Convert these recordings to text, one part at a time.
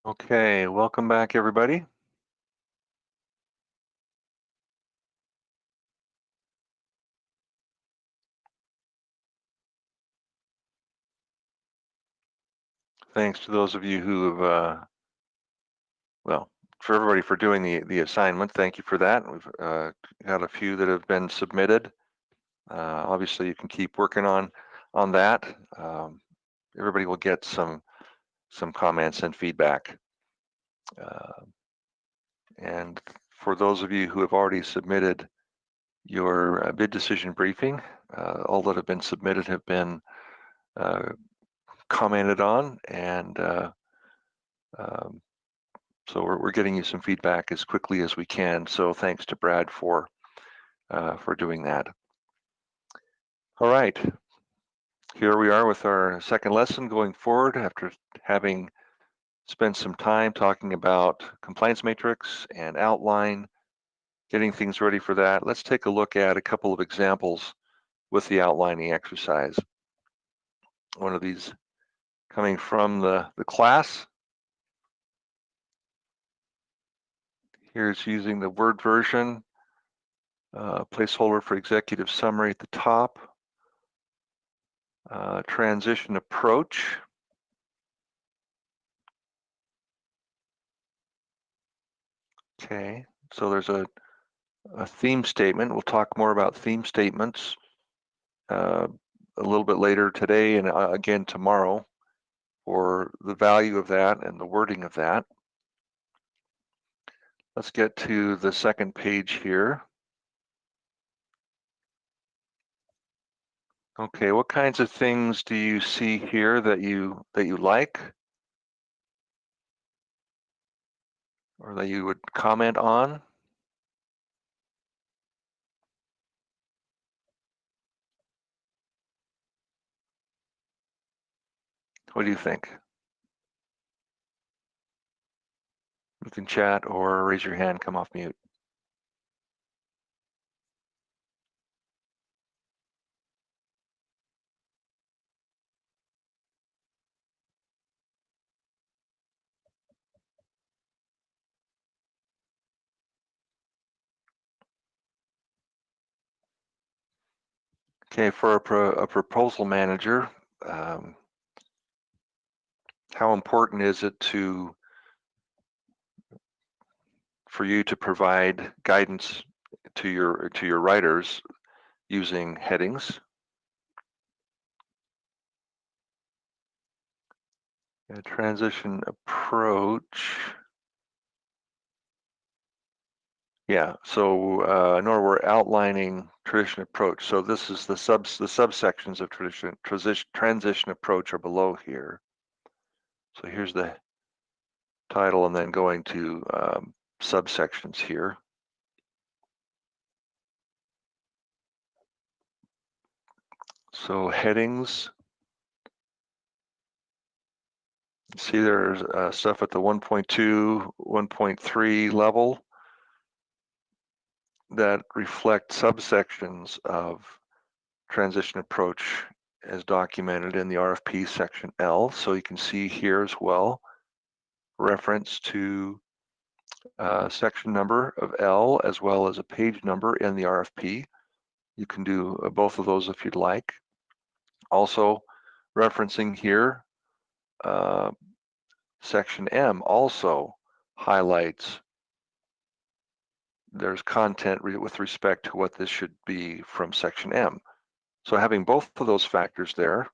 Okay, welcome back, everybody. Thanks to those of you who have, well, for everybody for doing the assignment. Thank you for that. We've got a few that have been submitted. Obviously, you can keep working on that. Everybody will get some comments and feedback. And for those of you who have already submitted your bid decision briefing, all that have been submitted have been commented on, and so we're getting you some feedback as quickly as we can. So thanks to Brad for doing that. All right, here we are with our second lesson going forward after having spent some time talking about compliance matrix and outline, getting things ready for that. Let's take a look at a couple of examples with the outlining exercise. One of these coming from the class. Here's using the Word version, placeholder for executive summary at the top, transition approach. Okay, so there's a theme statement. We'll talk more about theme statements a little bit later today and again tomorrow for the value of that and the wording of that. Let's get to the second page here. Okay, what kinds of things do you see here that you like or that you would comment on? What do you think? You can chat or raise your hand, come off mute. Okay, for a proposal manager, how important is it for you to provide guidance to your writers using headings? A transition approach. Yeah, so I know we're outlining transition approach. So this is the subsections of transition approach are below here. So here's the title and then going to subsections here. So headings. See there's stuff at the 1.2, 1.3 level that reflect subsections of transition approach as documented in the RFP section L. So you can see here as well, reference to section number of L as well as a page number in the RFP. You can do both of those if you'd like. Also referencing here, section M also highlights there's content with respect to what this should be from section M. So having both of those factors there,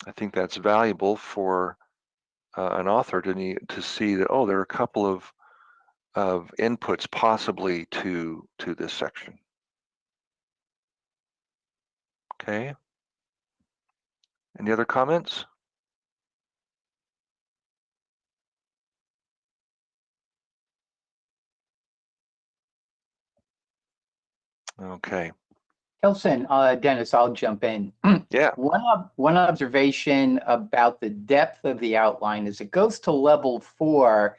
I think that's valuable for an author to see that, oh, there are a couple of inputs possibly to this section. Okay. Any other comments? Okay. Kelson, Dennis, I'll jump in. Yeah. One observation about the depth of the outline is it goes to level 4,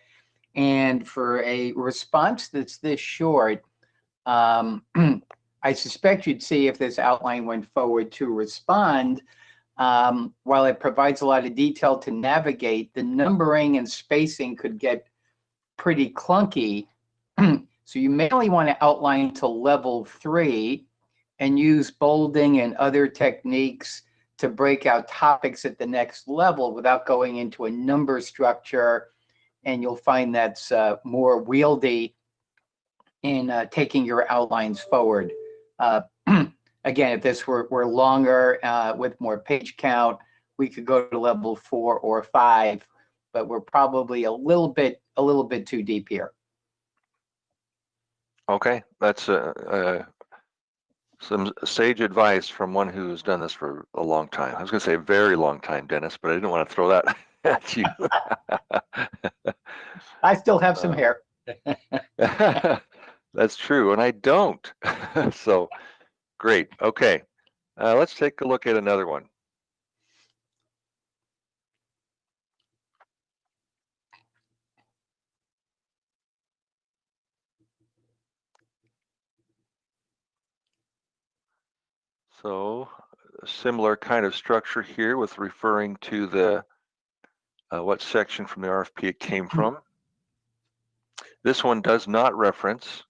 and for a response that's this short, I suspect you'd see if this outline went forward to respond, while it provides a lot of detail to navigate, the numbering and spacing could get pretty clunky. So you may only want to outline to level 3 and use bolding and other techniques to break out topics at the next level without going into a number structure. And you'll find that's more wieldy in taking your outlines forward. Again, if this were longer with more page count, we could go to level 4 or 5, but we're probably a little bit too deep here. Okay, that's some sage advice from one who's done this for a long time. I was going to say a very long time, Dennis, but I didn't want to throw that at you. I still have some hair. That's true, and I don't. So great. Okay, let's take a look at another one. So a similar kind of structure here with referring to the what section from the RFP it came from. This one does not reference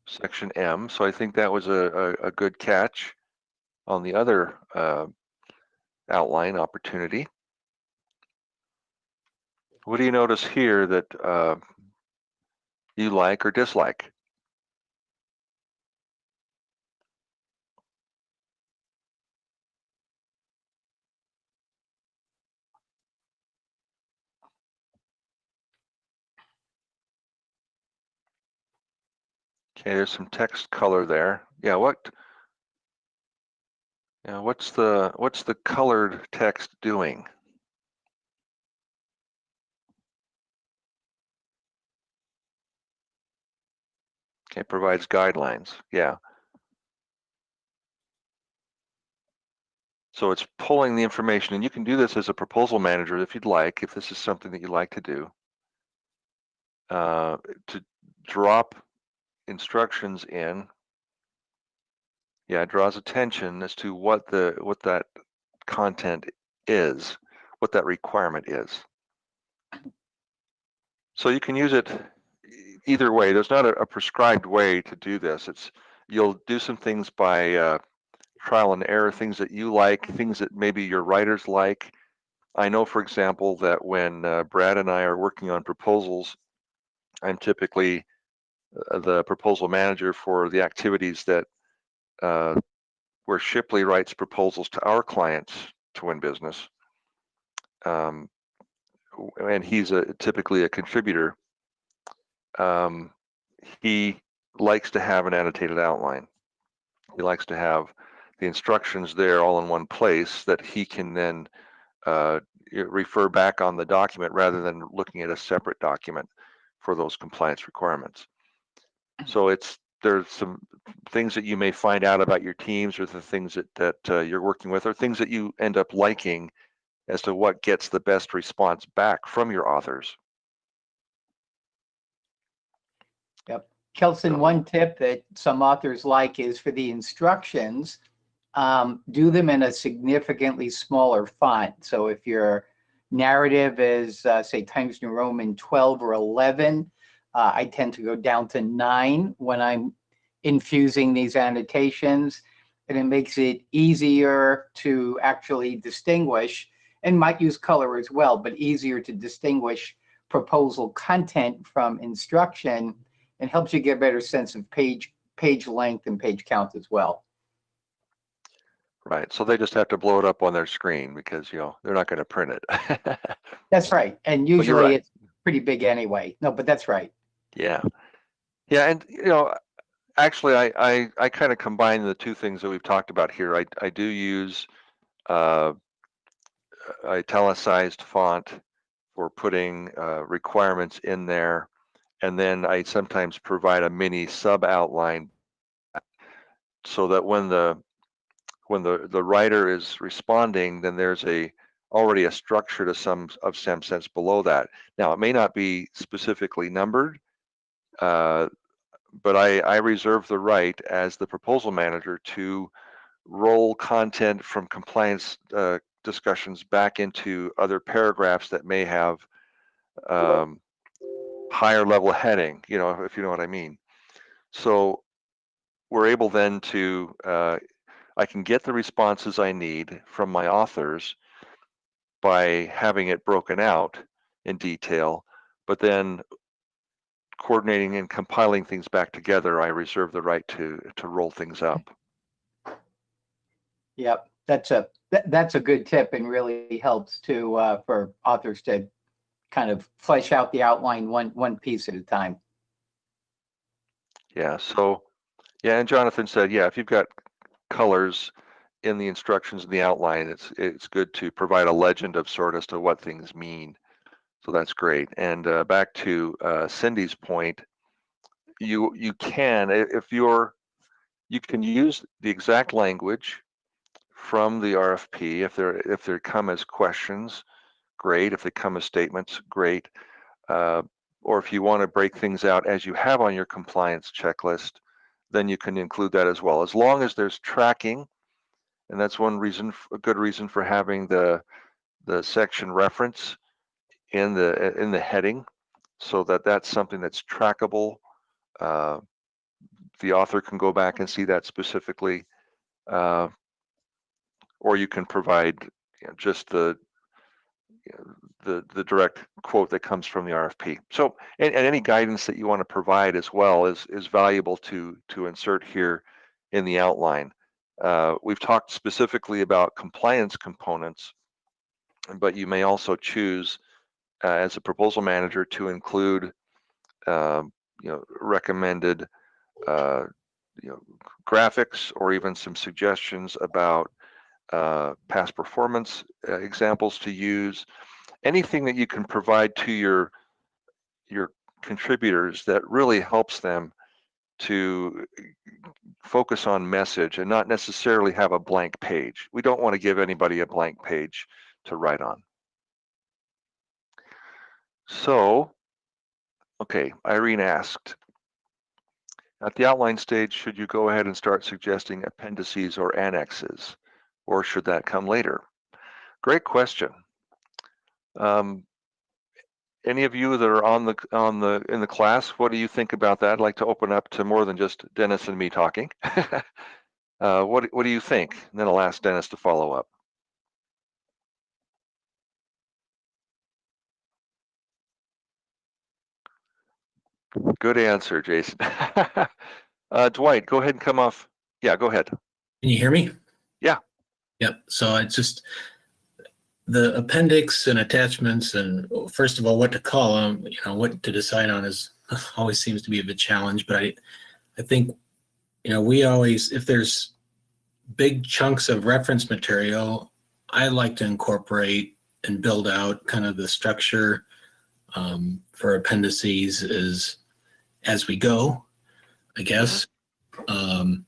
section M, so I think that was a good catch on the other outline opportunity. What do you notice here that you like or dislike? Okay, there's some text color there. Yeah, what's the colored text doing? Okay, it provides guidelines. Yeah. So it's pulling the information, and you can do this as a proposal manager if you'd like, if this is something that you'd like to do, to drop instructions in. Yeah, it draws attention as to what that content is, what that requirement is. So you can use it either way. There's not a prescribed way to do this. You'll do some things by trial and error, things that you like, things that maybe your writers like. I know, for example, that when Brad and I are working on proposals, I'm typically the proposal manager for the activities that where Shipley writes proposals to our clients to win business. And he's typically a contributor. He likes to have an annotated outline. He likes to have the instructions there all in one place that he can then refer back on the document rather than looking at a separate document for those compliance requirements. So there's some things that you may find out about your teams, or the things that you're working with, or things that you end up liking as to what gets the best response back from your authors. Yep. Kelson, one tip that some authors like is for the instructions, do them in a significantly smaller font. So if your narrative is, say, Times New Roman 12 or 11, I tend to go down to 9 when I'm infusing these annotations, and it makes it easier to actually distinguish, and might use color as well, but easier to distinguish proposal content from instruction, and helps you get a better sense of page length and page count as well. Right, so they just have to blow it up on their screen because they're not going to print it. That's right, and usually it's pretty big anyway. No, but that's right. Yeah, and actually, I kind of combine the two things that we've talked about here. I do use italicized font for putting requirements in there, and then I sometimes provide a mini sub outline so that when the writer is responding, then there's already a structure to some sense below that. Now, it may not be specifically numbered, but I reserve the right as the proposal manager to roll content from compliance discussions back into other paragraphs that may have higher level heading, if you know what I mean. So we're able then to, I can get the responses I need from my authors by having it broken out in detail, but then coordinating and compiling things back together, I reserve the right to roll things up. Yep, that's a good tip and really helps to for authors to kind of flesh out the outline one piece at a time. Yeah, so yeah, and Jonathan said, yeah, if you've got colors in the instructions in the outline, it's good to provide a legend of sort as to what things mean. So that's great. And back to Cindy's point, you can, if you can use the exact language from the RFP if they come as questions, great. If they come as statements, great. Or if you want to break things out as you have on your compliance checklist, then you can include that as well. As long as there's tracking, and that's one reason, a good reason for having the section reference in the heading, so that that's something that's trackable. The author can go back and see that specifically, or you can provide just the direct quote that comes from the RFP. So, and any guidance that you want to provide as well is valuable to insert here in the outline. We've talked specifically about compliance components, but you may also choose as a proposal manager to include recommended graphics or even some suggestions about past performance examples to use. Anything that you can provide to your contributors that really helps them to focus on message and not necessarily have a blank page. We don't want to give anybody a blank page to write on. So, okay, Irene asked, at the outline stage, should you go ahead and start suggesting appendices or annexes, or should that come later? Great question. Any of you that are in the class, what do you think about that? I'd like to open up to more than just Dennis and me talking. What do you think? And then I'll ask Dennis to follow up. Good answer, Jason. Dwight, go ahead and come off. Yeah, go ahead. Can you hear me? Yeah. Yep. So it's just the appendix and attachments, and first of all, what to call them, what to decide on is always seems to be a bit challenge. But I think, we always, if there's big chunks of reference material, I like to incorporate and build out kind of the structure for appendices as we go, I guess. And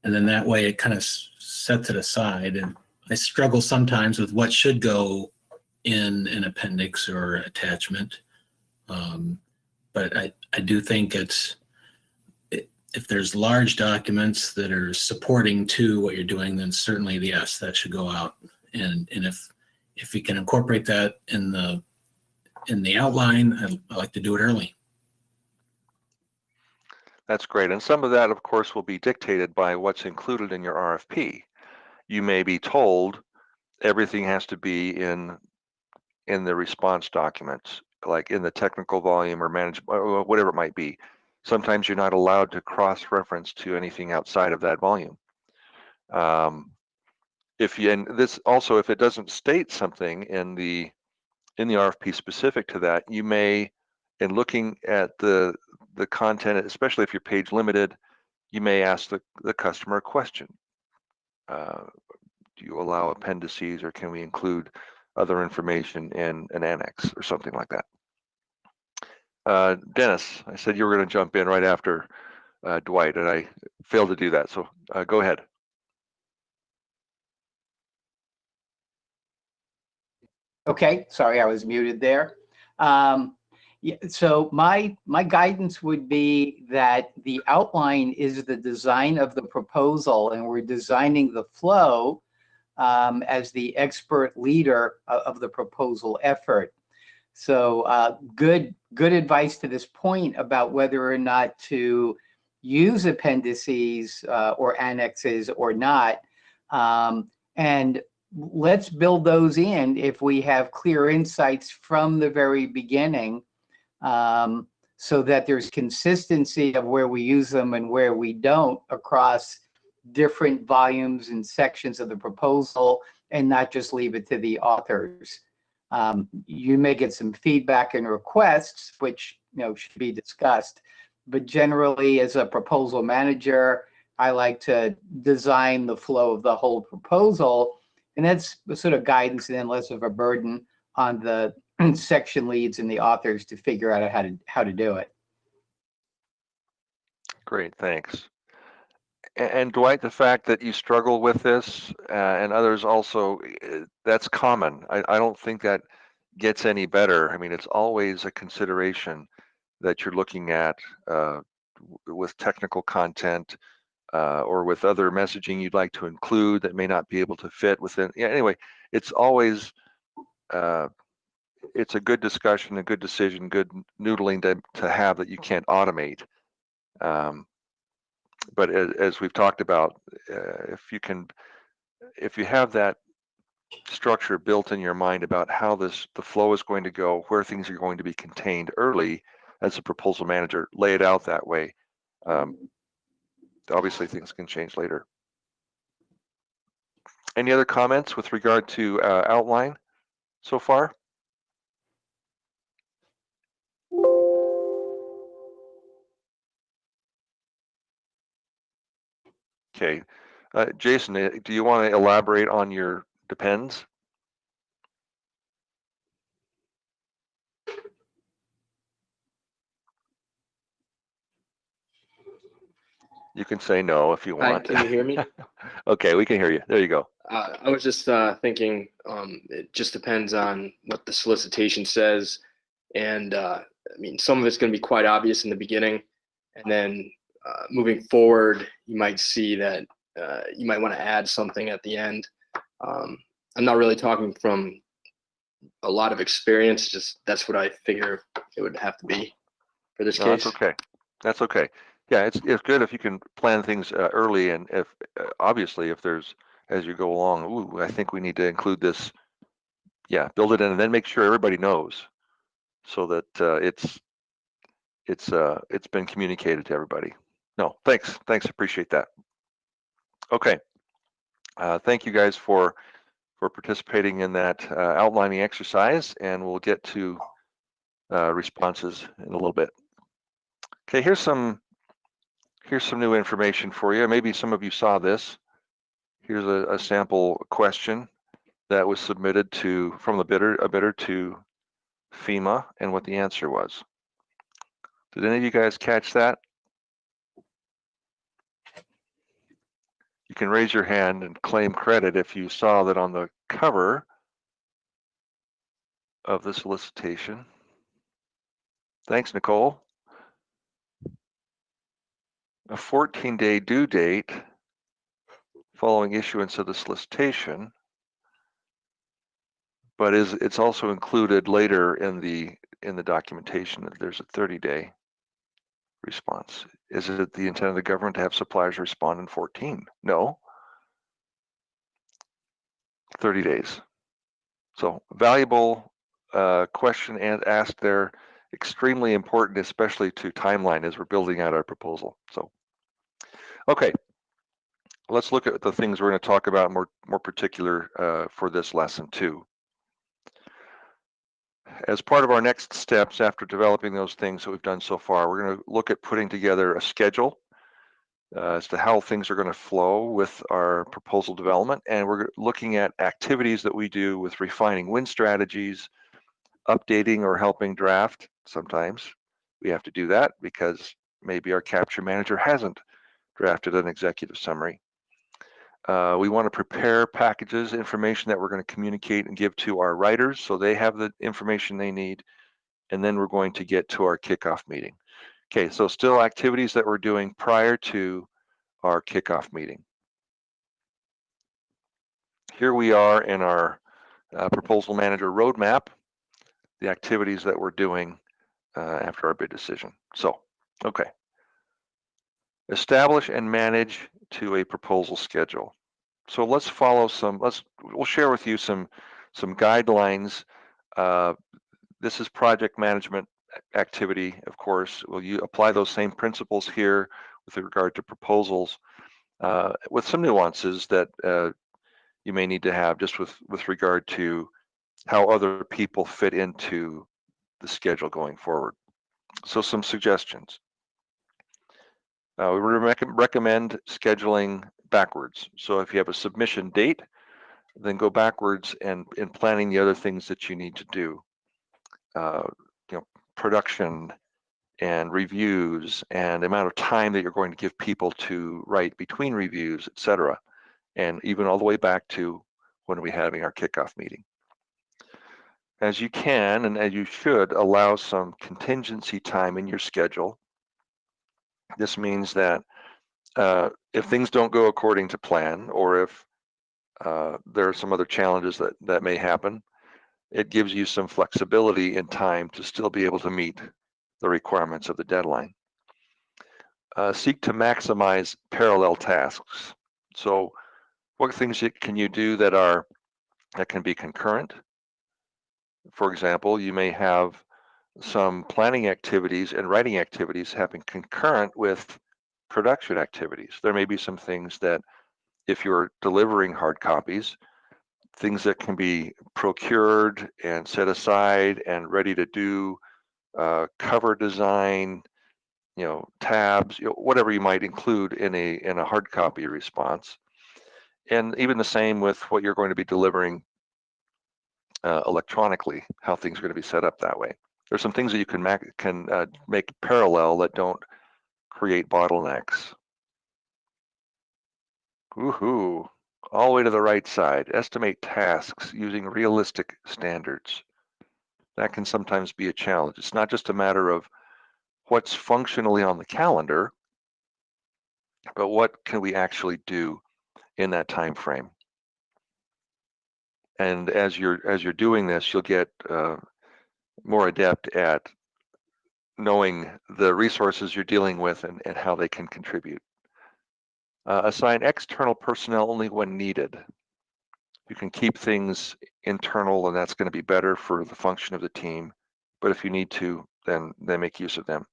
then that way it kind of sets it aside. And I struggle sometimes with what should go in an appendix or attachment. But I do think if there's large documents that are supporting to what you're doing, then certainly yes, that should go out. And if you can incorporate that in the outline, I like to do it early. That's great. And some of that, of course, will be dictated by what's included in your RFP. You may be told everything has to be in the response documents, like in the technical volume or management, whatever it might be. Sometimes you're not allowed to cross-reference to anything outside of that volume. If it doesn't state something in the RFP specific to that, you may, in looking at the content, especially if you're page limited, you may ask the customer a question. Do you allow appendices, or can we include other information in an annex or something like that? Dennis, I said you were going to jump in right after Dwight, and I failed to do that. So go ahead. Okay, sorry, I was muted there. Yeah, so my guidance would be that the outline is the design of the proposal, and we're designing the flow as the expert leader of the proposal effort. So good advice to this point about whether or not to use appendices or annexes or not. And let's build those in if we have clear insights from the very beginning, so that there's consistency of where we use them and where we don't across different volumes and sections of the proposal, and not just leave it to the authors. You may get some feedback and requests, which should be discussed. But generally, as a proposal manager, I like to design the flow of the whole proposal, and that's the sort of guidance and then less of a burden on the section leads and the authors to figure out how to do it. Great, thanks. And Dwight, the fact that you struggle with this and others also, that's common. I don't think that gets any better. I mean, it's always a consideration that you're looking at with technical content or with other messaging you'd like to include that may not be able to fit within. Yeah, anyway, it's always, it's a good discussion, a good decision, good noodling to have that you can't automate. But as we've talked about, if you have that structure built in your mind about how the flow is going to go, where things are going to be contained early as a proposal manager, lay it out that way. Obviously, things can change later. Any other comments with regard to outline so far? Okay. Jason, do you want to elaborate on your depends? You can say no if you want. Can you hear me? Okay, we can hear you. There you go. I was just thinking it just depends on what the solicitation says. And I mean, some of it's going to be quite obvious in the beginning. And then moving forward, you might see that you might want to add something at the end. I'm not really talking from a lot of experience, just that's what I figure it would have to be for this case. That's okay. That's okay. Yeah, it's good if you can plan things early, and if obviously if there's, as you go along, ooh, I think we need to include this. Yeah, build it in, and then make sure everybody knows, so that it's been communicated to everybody. No, thanks, appreciate that. Okay, thank you guys for participating in that outlining exercise, and we'll get to responses in a little bit. Okay, here's some new information for you. Maybe some of you saw this. Here's a sample question that was submitted from a bidder to FEMA, and what the answer was. Did any of you guys catch that? You can raise your hand and claim credit if you saw that on the cover of the solicitation. Thanks, Nicole. A 14-day due date following issuance of the solicitation, but it's also included later in the documentation that there's a 30-day response. Is it the intent of the government to have suppliers respond in 14? No. 30 days. So valuable question and asked there, extremely important, especially to timeline as we're building out our proposal. So, okay, let's look at the things we're going to talk about more particular for this lesson too. As part of our next steps after developing those things that we've done so far, we're going to look at putting together a schedule as to how things are going to flow with our proposal development. And we're looking at activities that we do with refining win strategies, updating or helping draft. Sometimes we have to do that because maybe our capture manager hasn't drafted an executive summary. We want to prepare packages, information that we're going to communicate and give to our writers so they have the information they need and then we're going to get to our kickoff meeting. Okay, so still activities that we're doing prior to our kickoff meeting. Here we are in our proposal manager roadmap, the activities that we're doing after our bid decision. So, okay. Establish and manage to a proposal schedule. So let's follow we'll share with you some guidelines. This is project management activity, of course. Will you apply those same principles here with regard to proposals, with some nuances that you may need to have just with regard to how other people fit into the schedule going forward. So some suggestions. We recommend scheduling backwards. So if you have a submission date, then go backwards and in planning the other things that you need to do. Production and reviews and the amount of time that you're going to give people to write between reviews, etc. And even all the way back to when we're having our kickoff meeting. As you can, and as you should, allow some contingency time in your schedule. This means that if things don't go according to plan, or if there are some other challenges that may happen, it gives you some flexibility in time to still be able to meet the requirements of the deadline. Seek to maximize parallel tasks. So what things can you do that can be concurrent? For example, you may have some planning activities and writing activities happen concurrent with production activities. There may be some things that, if you're delivering hard copies, things that can be procured and set aside and ready to do, cover design, tabs, whatever you might include in a hard copy response. And even the same with what you're going to be delivering electronically, how things are going to be set up that way. There's some things that you can make parallel that don't create bottlenecks. Woohoo! All the way to the right side. Estimate tasks using realistic standards. That can sometimes be a challenge. It's not just a matter of what's functionally on the calendar, but what can we actually do in that time frame. And as you're doing this, you'll get more adept at knowing the resources you're dealing with and how they can contribute. Assign external personnel only when needed. You can keep things internal, and that's going to be better for the function of the team. But if you need to, then make use of them.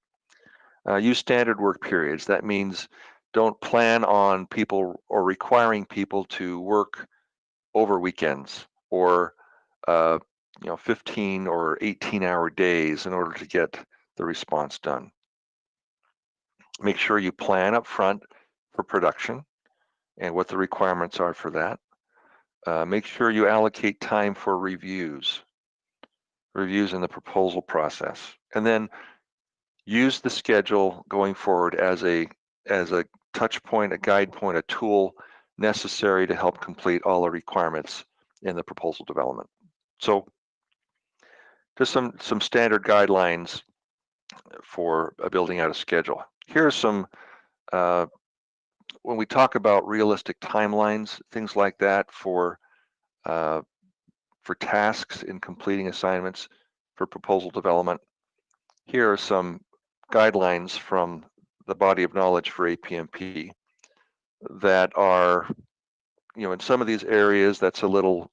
Use standard work periods. That means don't plan on people or requiring people to work over weekends or 15 or 18-hour days in order to get the response done. Make sure you plan up front for production and what the requirements are for that. Make sure you allocate time for reviews in the proposal process, and then use the schedule going forward as a touch point, a guide point, a tool necessary to help complete all the requirements in the proposal development. So just some standard guidelines for building out a schedule. Here are some, when we talk about realistic timelines, things like that for tasks in completing assignments for proposal development, here are some guidelines from the body of knowledge for APMP that are, in some of these areas that's a little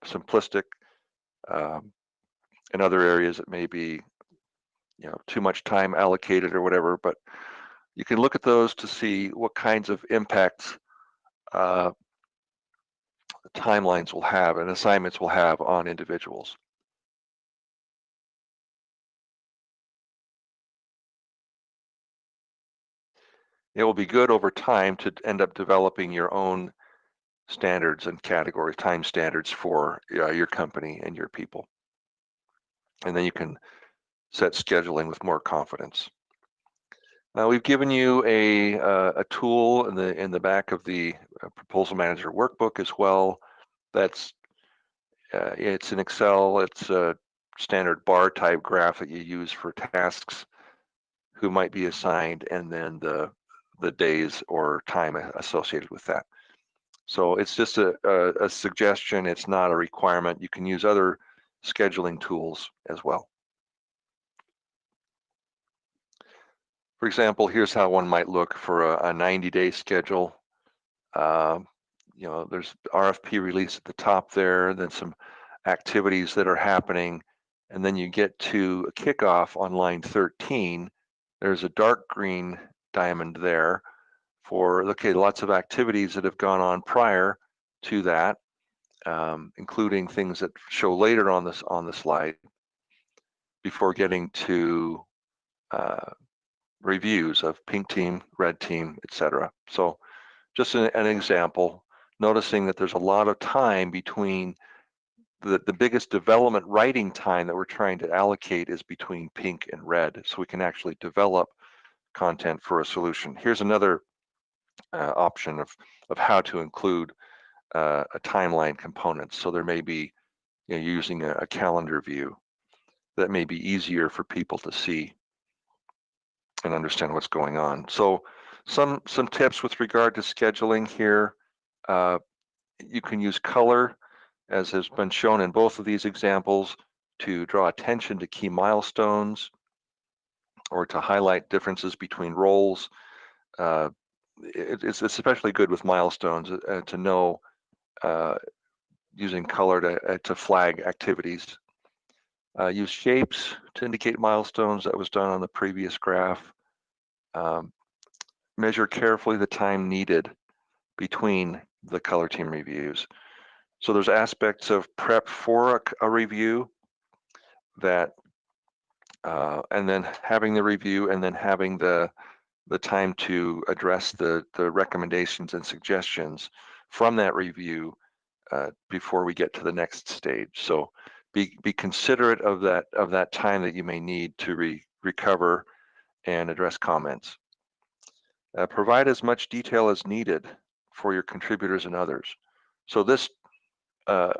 simplistic. In other areas it may be, too much time allocated or whatever, but you can look at those to see what kinds of impacts timelines will have and assignments will have on individuals. It will be good over time to end up developing your own standards and categories, time standards for your company and your people. And then you can set scheduling with more confidence. Now we've given you a tool in the back of the Proposal Manager workbook as well. That's it's in Excel. It's standard bar type graph that you use for tasks who might be assigned, and then the days or time associated with that. So it's just a suggestion. It's not a requirement. You can use other scheduling tools as well. For example, here's how one might look for a 90-day schedule. You know, there's RFP release at the top there, then some activities that are happening, and then you get to a kickoff on line 13. There's a dark green diamond there for, okay, lots of activities that have gone on prior to that, including things that show later on the slide before getting to reviews of pink team, red team, etc. So just an example, noticing that there's a lot of time between the biggest development writing time that we're trying to allocate is between pink and red, so we can actually develop content for a solution. Here's another option of how to include a timeline component. So there may be, you know, using a calendar view that may be easier for people to see and understand what's going on. So some tips with regard to scheduling here. You can use color, as has been shown in both of these examples, to draw attention to key milestones or to highlight differences between roles. It's especially good with milestones to know using color to flag activities. Use shapes to indicate milestones. That was done on the previous graph. Measure carefully the time needed between the color team reviews. So there's aspects of prep for a review that, and then having the review, and then having the time to address the recommendations and suggestions from that review before we get to the next stage. So be considerate of that time that you may need to recover and address comments. Provide as much detail as needed for your contributors and others. So this, a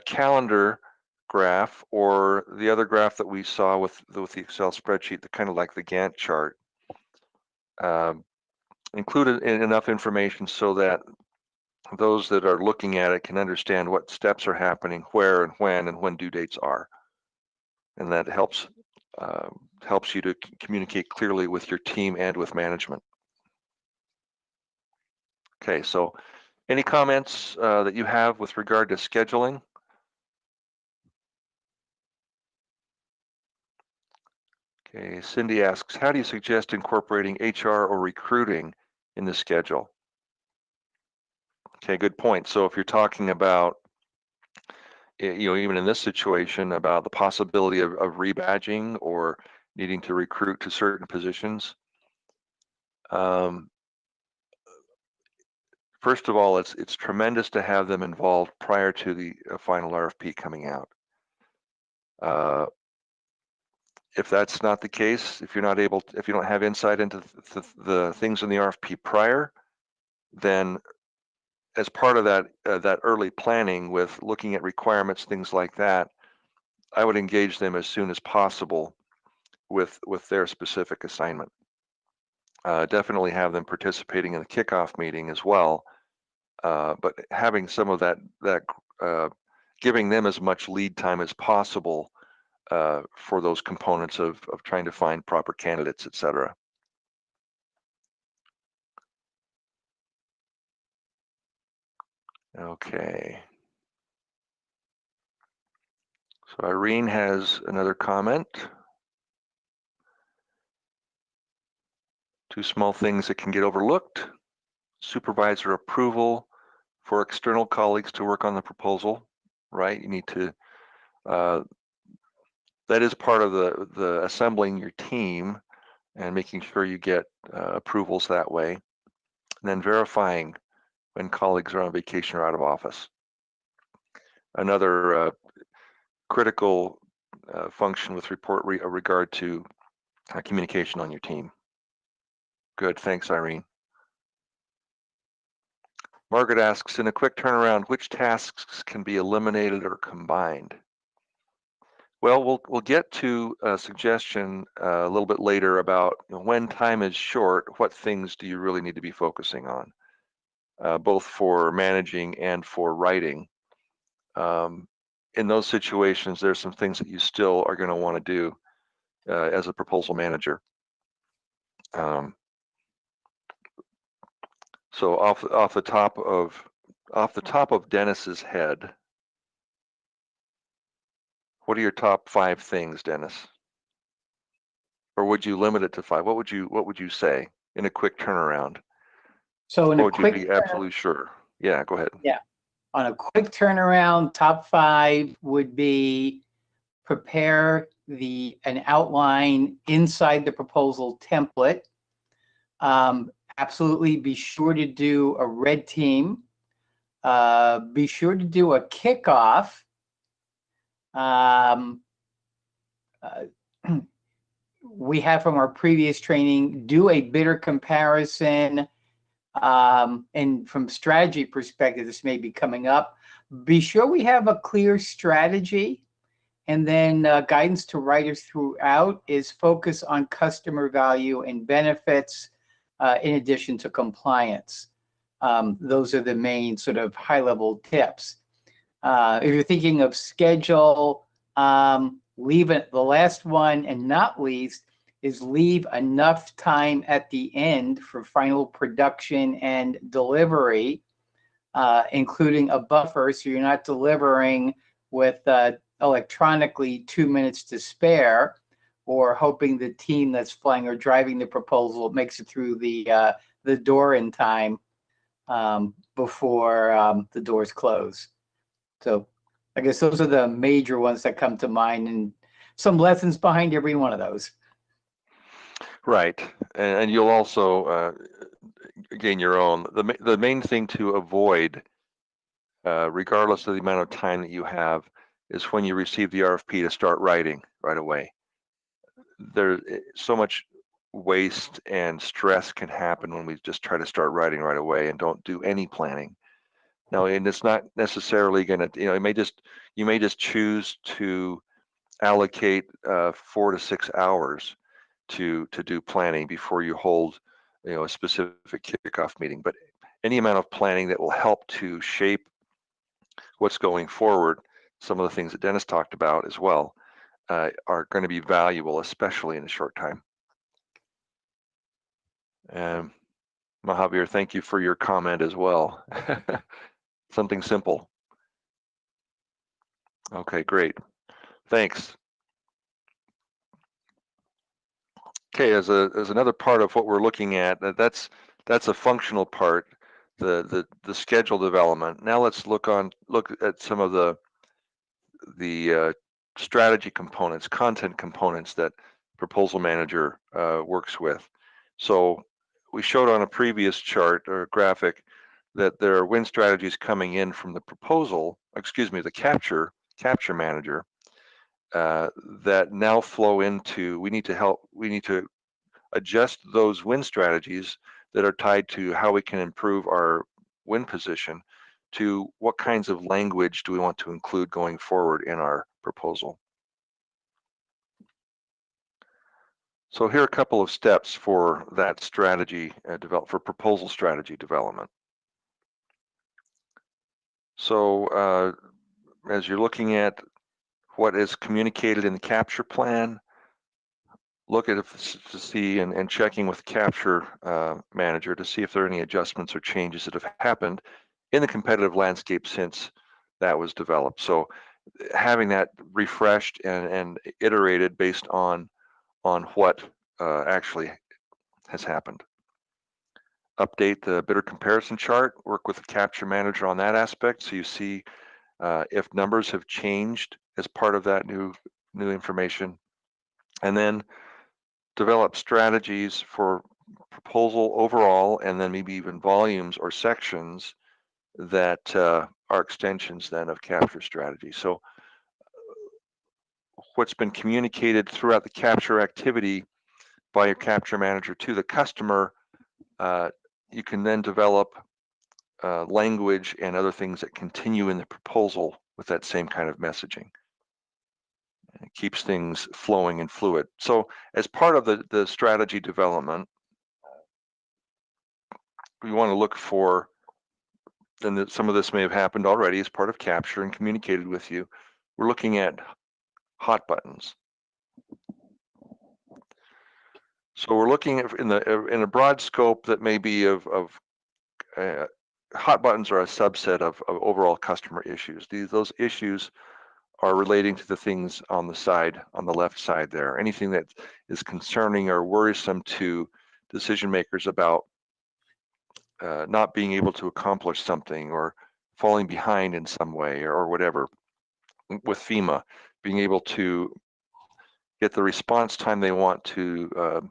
calendar graph, or the other graph that we saw with the Excel spreadsheet, the kind of like the Gantt chart, included enough information so that those that are looking at it can understand what steps are happening, where and when due dates are. And that helps you to communicate clearly with your team and with management. Okay, so any comments that you have with regard to scheduling? Okay, Cindy asks, how do you suggest incorporating HR or recruiting in the schedule? Okay, good point. So if you're talking about, you know, even in this situation, about the possibility of rebadging or needing to recruit to certain positions, first of all, it's tremendous to have them involved prior to the final RFP coming out. If that's not the case, if you're not able to, if you don't have insight into the things in the RFP prior, then as part of that early planning with looking at requirements, things like that, I would engage them as soon as possible with their specific assignment. Definitely have them participating in the kickoff meeting as well, but having some of that giving them as much lead time as possible for those components of trying to find proper candidates, etc. Okay. So Irene has another comment. Two small things that can get overlooked. Supervisor approval for external colleagues to work on the proposal, right? You need to, that is part of the assembling your team and making sure you get approvals that way. And then verifying when colleagues are on vacation or out of office. Another critical function with regard to communication on your team. Good, thanks, Irene. Margaret asks, in a quick turnaround, which tasks can be eliminated or combined? Well, we'll get to a suggestion a little bit later about, when time is short, what things do you really need to be focusing on, both for managing and for writing. In those situations, there's some things that you still are going to want to do as a proposal manager. So off the top of Dennis's head, what are your top 5 things, Dennis? Or would you limit it to 5? What would you say in a quick turnaround? So in What a would quick you be absolutely sure? Yeah, go ahead. on a quick turnaround, top 5 would be prepare an outline inside the proposal template. Absolutely be sure to do a red team. Be sure to do a kickoff. We have from our previous training, do a bidder comparison. And from strategy perspective, this may be coming up. Be sure we have a clear strategy. And then guidance to writers throughout is focus on customer value and benefits in addition to compliance. Those are the main sort of high-level tips. If you're thinking of schedule, leave it. The last one and not least is leave enough time at the end for final production and delivery, including a buffer so you're not delivering with electronically 2 minutes to spare, or hoping the team that's flying or driving the proposal makes it through the door in time before the doors close. So I guess those are the major ones that come to mind, and some lessons behind every one of those. Right, and you'll also gain your own. The main thing to avoid, regardless of the amount of time that you have, is when you receive the RFP to start writing right away. There's so much waste and stress can happen when we just try to start writing right away and don't do any planning. Now, and it's not necessarily going to, you may just choose to allocate 4 to 6 hours to do planning before you hold, a specific kickoff meeting. But any amount of planning that will help to shape what's going forward, some of the things that Dennis talked about as well, are going to be valuable, especially in a short time. Mahavir, thank you for your comment as well. Something simple. Okay, great. Thanks. Okay, as another part of what we're looking at, that's a functional part, the schedule development. Now let's look at some of the strategy components, content components that Proposal Manager works with. So we showed on a previous chart or graphic that there are win strategies coming in from the the capture manager that now flow into, we need to adjust those win strategies that are tied to how we can improve our win position to what kinds of language do we want to include going forward in our proposal. So here are a couple of steps for that strategy for proposal strategy development. So as you're looking at what is communicated in the capture plan, look at it to see and checking with the capture manager to see if there are any adjustments or changes that have happened in the competitive landscape since that was developed. So having that refreshed and iterated based on what actually has happened. Update the bidder comparison chart, work with the capture manager on that aspect so you see if numbers have changed as part of that new information. And then develop strategies for proposal overall, and then maybe even volumes or sections that are extensions then of capture strategy. So what's been communicated throughout the capture activity by your capture manager to the customer, you can then develop language and other things that continue in the proposal with that same kind of messaging. It keeps things flowing and fluid. So as part of the strategy development, we want to look for, and some of this may have happened already as part of capture and communicated with you, we're looking at hot buttons. So we're looking at in a broad scope that may be of hot buttons are a subset of overall customer issues. Those issues are relating to the things on the side, on the left side there. Anything that is concerning or worrisome to decision makers about not being able to accomplish something or falling behind in some way or whatever. With FEMA, being able to get the response time they want to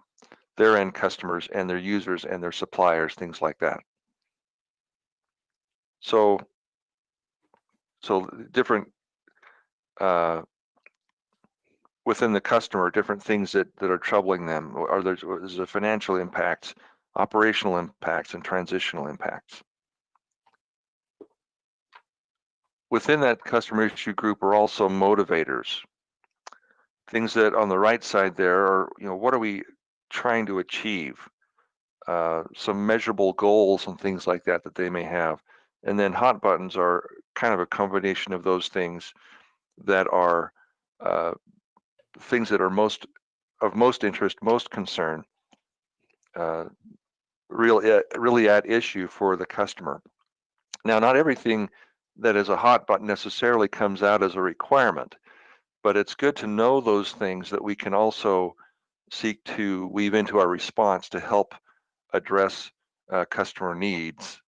their end customers and their users and their suppliers, things like that. So different within the customer, different things that are troubling them. There's a financial impacts, operational impacts, and transitional impacts. Within that customer issue group are also motivators. Things that on the right side there are, what are we trying to achieve? Some measurable goals and things like that they may have. And then hot buttons are kind of a combination of those things that are things that are of most interest, most concern, really at issue for the customer. Now, not everything that is a hot button necessarily comes out as a requirement, but it's good to know those things that we can also seek to weave into our response to help address customer needs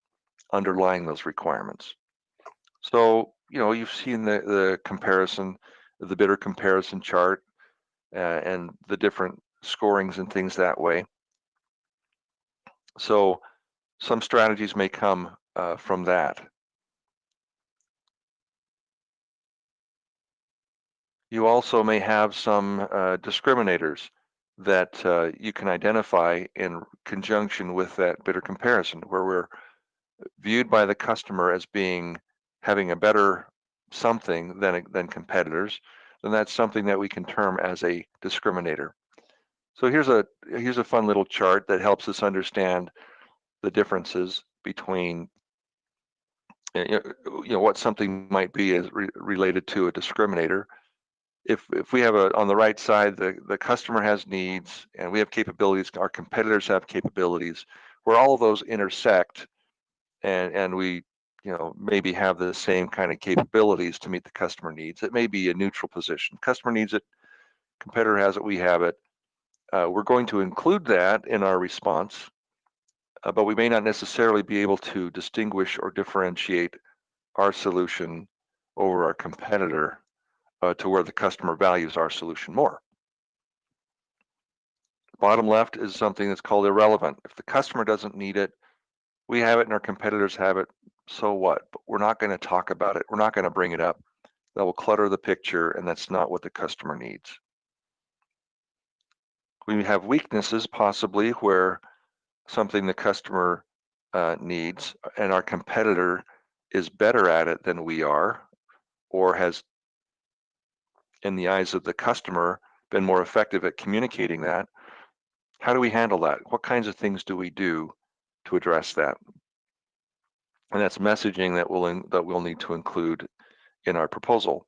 underlying those requirements. So, you've seen the comparison, the bidder comparison chart, and the different scorings and things that way. So some strategies may come from that. You also may have some discriminators that you can identify in conjunction with that bidder comparison, where we're viewed by the customer as having a better something than competitors. Then that's something that we can term as a discriminator. So here's a fun little chart that helps us understand the differences between what something might be as related to a discriminator. If we have on the right side, the customer has needs and we have capabilities, our competitors have capabilities, where all of those intersect, and we maybe have the same kind of capabilities to meet the customer needs. It may be a neutral position. Customer needs it, competitor has it, we have it. We're going to include that in our response, but we may not necessarily be able to distinguish or differentiate our solution over our competitor to where the customer values our solution more. Bottom left is something that's called irrelevant. If the customer doesn't need it, we have it and our competitors have it, so what? But we're not going to talk about it. We're not going to bring it up. That will clutter the picture, and that's not what the customer needs. We have weaknesses possibly where something the customer needs and our competitor is better at it than we are, or has, in the eyes of the customer, been more effective at communicating that. How do we handle that? What kinds of things do we do to address that? And that's messaging that we'll need to include in our proposal.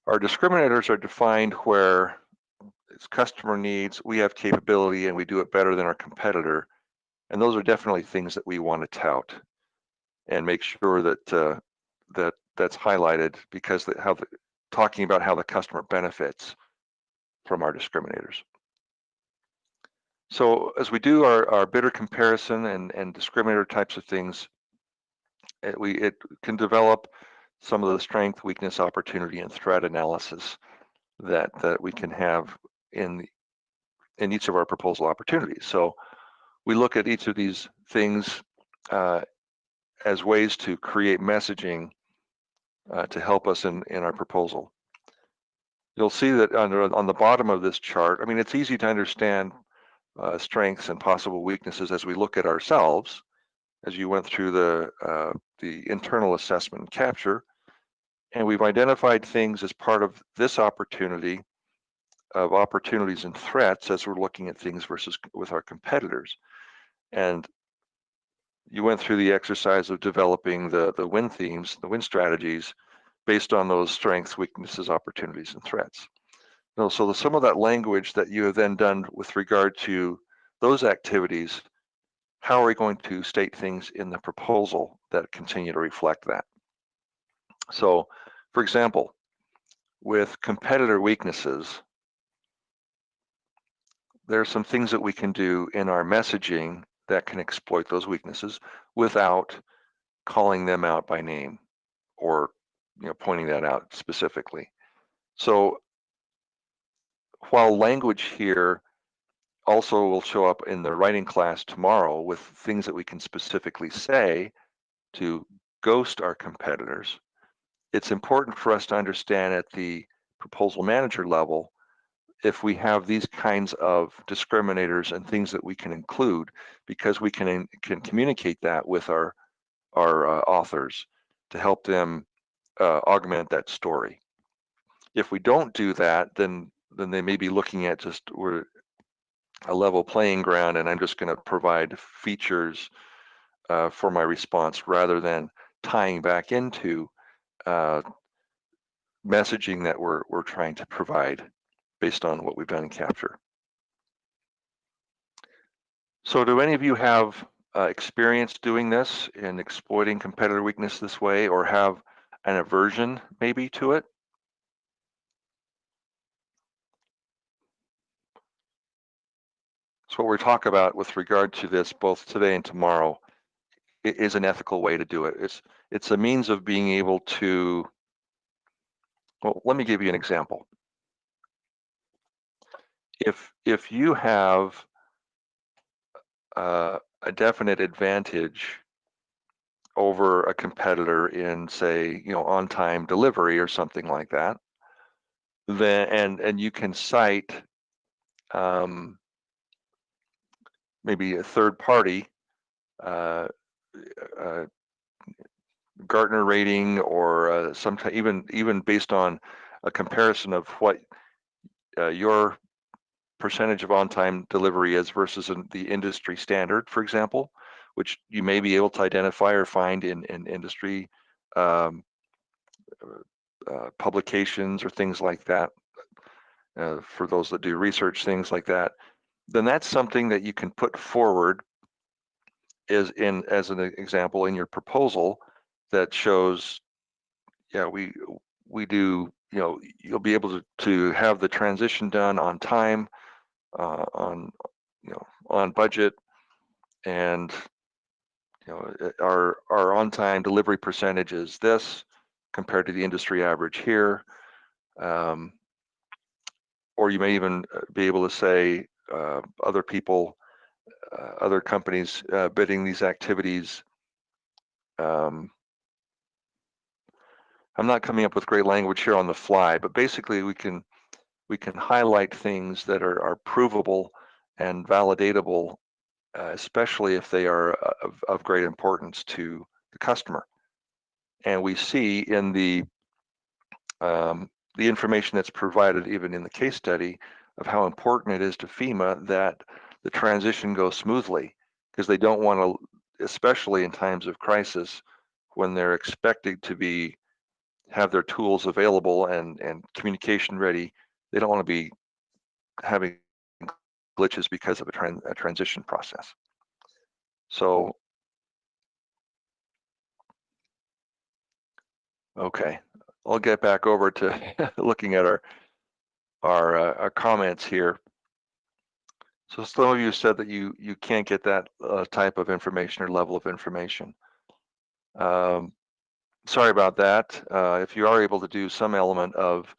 Our discriminators are defined where it's customer needs, we have capability, and we do it better than our competitor. And those are definitely things that we want to tout and make sure that that's highlighted, because talking about how the customer benefits from our discriminators. So as we do our bidder comparison and discriminator types of things, it can develop some of the strength, weakness, opportunity, and threat analysis that we can have in each of our proposal opportunities. So we look at each of these things as ways to create messaging to help us in our proposal. You'll see that on the bottom of this chart, I mean, it's easy to understand strengths and possible weaknesses as we look at ourselves, as you went through the internal assessment and capture. And we've identified things as part of this opportunity of opportunities and threats as we're looking at things versus with our competitors. And you went through the exercise of developing the win themes, the win strategies based on those strengths, weaknesses, opportunities, and threats. So some of that language that you have then done with regard to those activities, how are we going to state things in the proposal that continue to reflect that? So, for example, with competitor weaknesses, there are some things that we can do in our messaging that can exploit those weaknesses without calling them out by name or pointing that out specifically. So while language here also will show up in the writing class tomorrow with things that we can specifically say to ghost our competitors, it's important for us to understand at the proposal manager level if we have these kinds of discriminators and things that we can include, because we can communicate that with our authors to help them augment that story. If we don't do that, then they may be looking at just we're a level playing ground, and I'm just going to provide features for my response rather than tying back into messaging that we're trying to provide based on what we've done in Capture. So do any of you have experience doing this and exploiting competitor weakness this way, or have an aversion maybe to it? So what we're talking about with regard to this, both today and tomorrow, is an ethical way to do it. It's a means of being able to, well, let me give you an example. If you have a definite advantage over a competitor in, say, on-time delivery or something like that, then and you can cite maybe a third party Gartner rating or sometimes even based on a comparison of what your percentage of on-time delivery is versus the industry standard, for example, which you may be able to identify or find in industry publications or things like that, for those that do research, things like that, then that's something that you can put forward as an example in your proposal that shows, yeah, we do, you'll be able to have the transition done on time, on budget, and our on-time delivery percentage is this compared to the industry average here. Or you may even be able to say other people, other companies bidding these activities. I'm not coming up with great language here on the fly, but basically we can highlight things that are provable and validatable, especially if they are of great importance to the customer. And we see in the information that's provided even in the case study of how important it is to FEMA that the transition goes smoothly, because they don't want to, especially in times of crisis when they're expected to have their tools available and communication ready, they don't want to be having glitches because of a transition process. So, okay, I'll get back over to looking at our comments here. So some of you said that you can't get that type of information or level of information. Sorry about that. If you are able to do some element of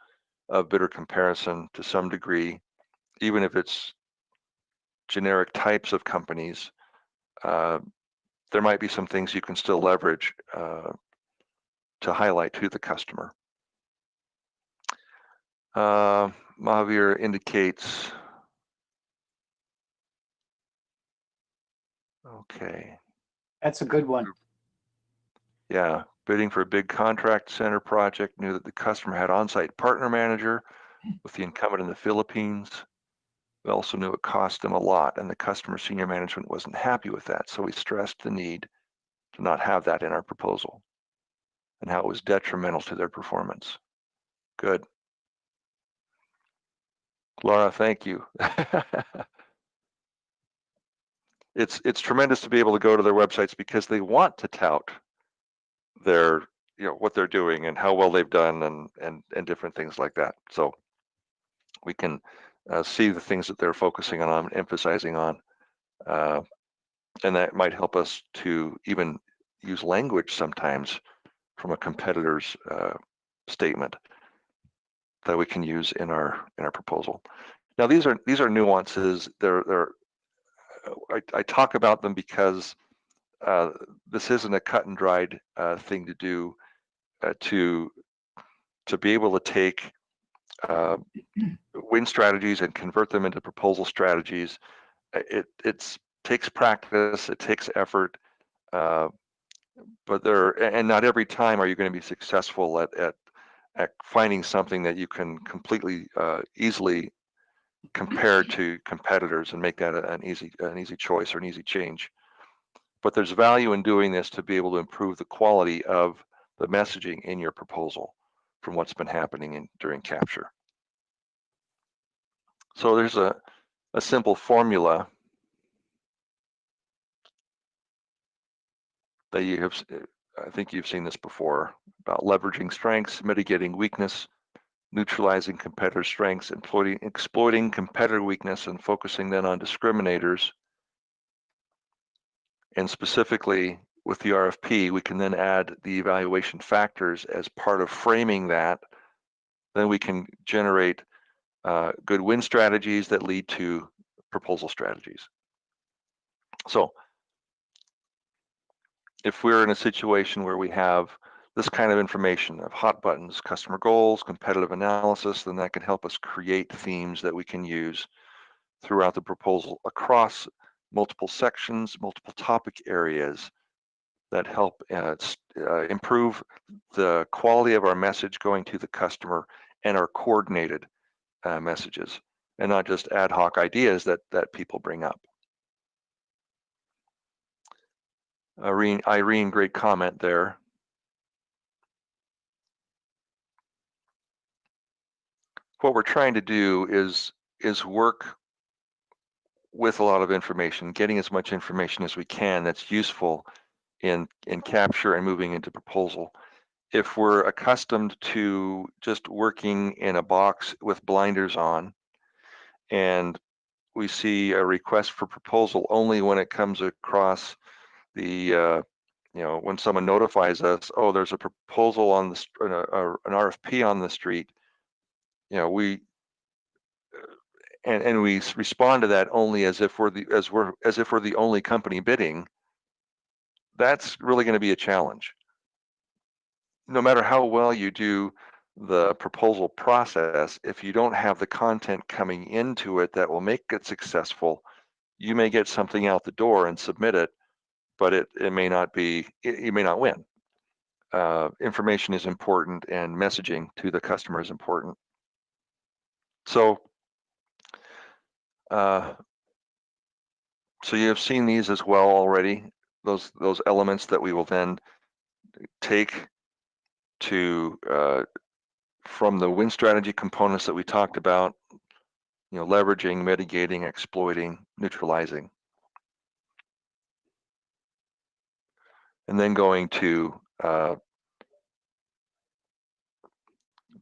bidder comparison to some degree, even if it's generic types of companies, there might be some things you can still leverage to highlight to the customer. Mahavir indicates, okay. That's a good one. Yeah, Bidding for a big contract center project, knew that the customer had on-site partner manager with the incumbent in the Philippines. We also knew it cost them a lot, and the customer senior management wasn't happy with that. So we stressed the need to not have that in our proposal and how it was detrimental to their performance. Good. Laura, thank you. It's tremendous to be able to go to their websites because they want to tout their, what they're doing and how well they've done and different things like that. So we can see the things that they're focusing on, emphasizing on, and that might help us to even use language sometimes from a competitor's statement that we can use in our proposal. Now these are nuances. I talk about them because this isn't a cut and dried thing to do. To be able to take win strategies and convert them into proposal strategies, it takes practice, it takes effort, but not every time are you going to be successful at finding something that you can completely easily compare to competitors and make that an easy choice or an easy change. But there's value in doing this to be able to improve the quality of the messaging in your proposal from what's been happening during capture. So there's a simple formula that I think you've seen this before, about leveraging strengths, mitigating weakness, neutralizing competitor strengths, exploiting competitor weakness, and focusing then on discriminators. And specifically with the RFP, we can then add the evaluation factors as part of framing that. Then we can generate good win strategies that lead to proposal strategies. So if we're in a situation where we have this kind of information of hot buttons, customer goals, competitive analysis, then that can help us create themes that we can use throughout the proposal across multiple sections, multiple topic areas that help improve the quality of our message going to the customer and our coordinated messages, and not just ad hoc ideas that people bring up. Irene, great comment there. What we're trying to do is work with a lot of information, getting as much information as we can that's useful in capture and moving into proposal. If we're accustomed to just working in a box with blinders on, and we see a request for proposal only when it comes across the when someone notifies us, oh, there's a proposal on an RFP on the street, we respond to that only as if we're the only company bidding. That's really going to be a challenge. No matter how well you do the proposal process, if you don't have the content coming into it that will make it successful, you may get something out the door and submit it, but it may not be, you may not win. Information is important, and messaging to the customer is important. So you have seen these as well already, those elements that we will then take to from the win strategy components that we talked about, leveraging, mitigating, exploiting, neutralizing. And then going to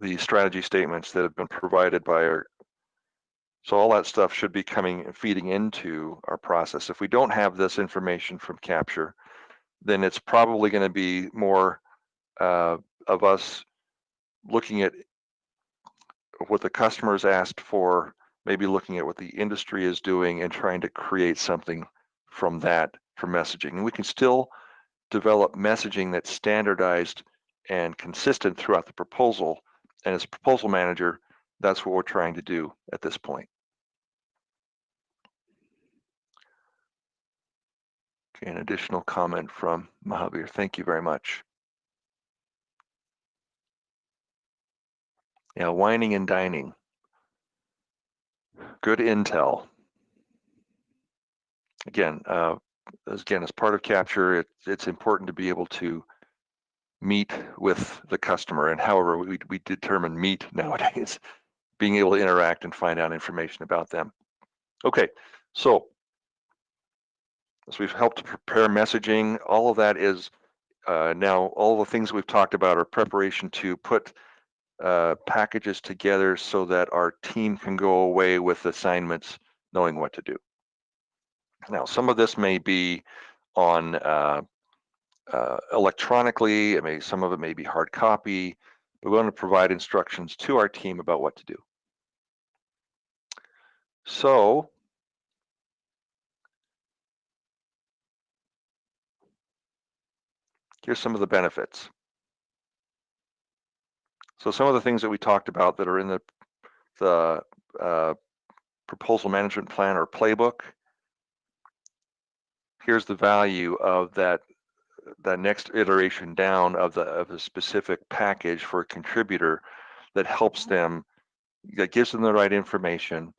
the strategy statements that have been provided by our, so all that stuff should be feeding into our process. If we don't have this information from capture, then it's probably going to be more of us looking at what the customers asked for, maybe looking at what the industry is doing and trying to create something from that for messaging. And we can still develop messaging that's standardized and consistent throughout the proposal. And as a proposal manager, that's what we're trying to do at this point. Okay, an additional comment from Mahavir. Thank you very much. Yeah, whining and dining. Good intel. Again, as part of capture, it's important to be able to meet with the customer, and however we determine meet nowadays, being able to interact and find out information about them. Okay, so as we've helped to prepare messaging, all of that is now all the things we've talked about are preparation to put packages together so that our team can go away with assignments knowing what to do. Now, some of this may be on electronically, some of it may be hard copy, but we want to provide instructions to our team about what to do. So here's some of the benefits. So some of the things that we talked about that are in the proposal management plan or playbook. Here's the value of that next iteration down of a specific package for a contributor that helps them, that gives them the right information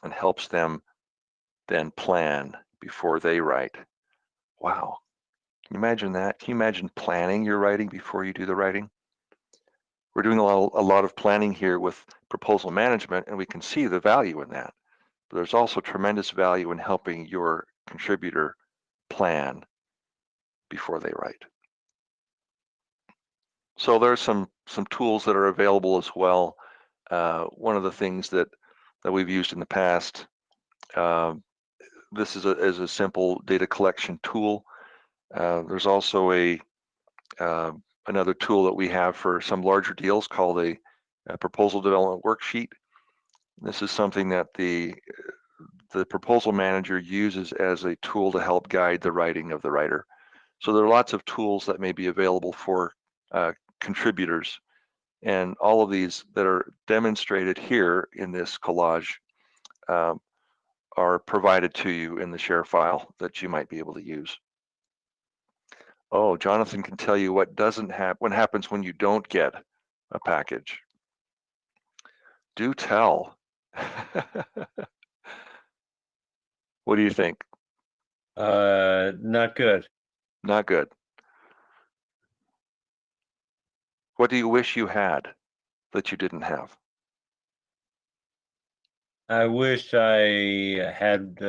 and helps them then plan before they write. Wow. Can you imagine that? Can you imagine planning your writing before you do the writing? We're doing a lot of planning here with proposal management, and we can see the value in that. But there's also tremendous value in helping your contributor plan before they write. So there's some tools that are available as well. One of the things that we've used in the past, this is a simple data collection tool. There's also another tool that we have for some larger deals called a proposal development worksheet. This is something that the proposal manager uses as a tool to help guide the writing of the writer. So there are lots of tools that may be available for contributors, and all of these that are demonstrated here in this collage are provided to you in the share file that you might be able to use. Oh, Jonathan can tell you what happens when you don't get a package. Do tell. What do you think? Not good. Not good. What do you wish you had that you didn't have? I wish I had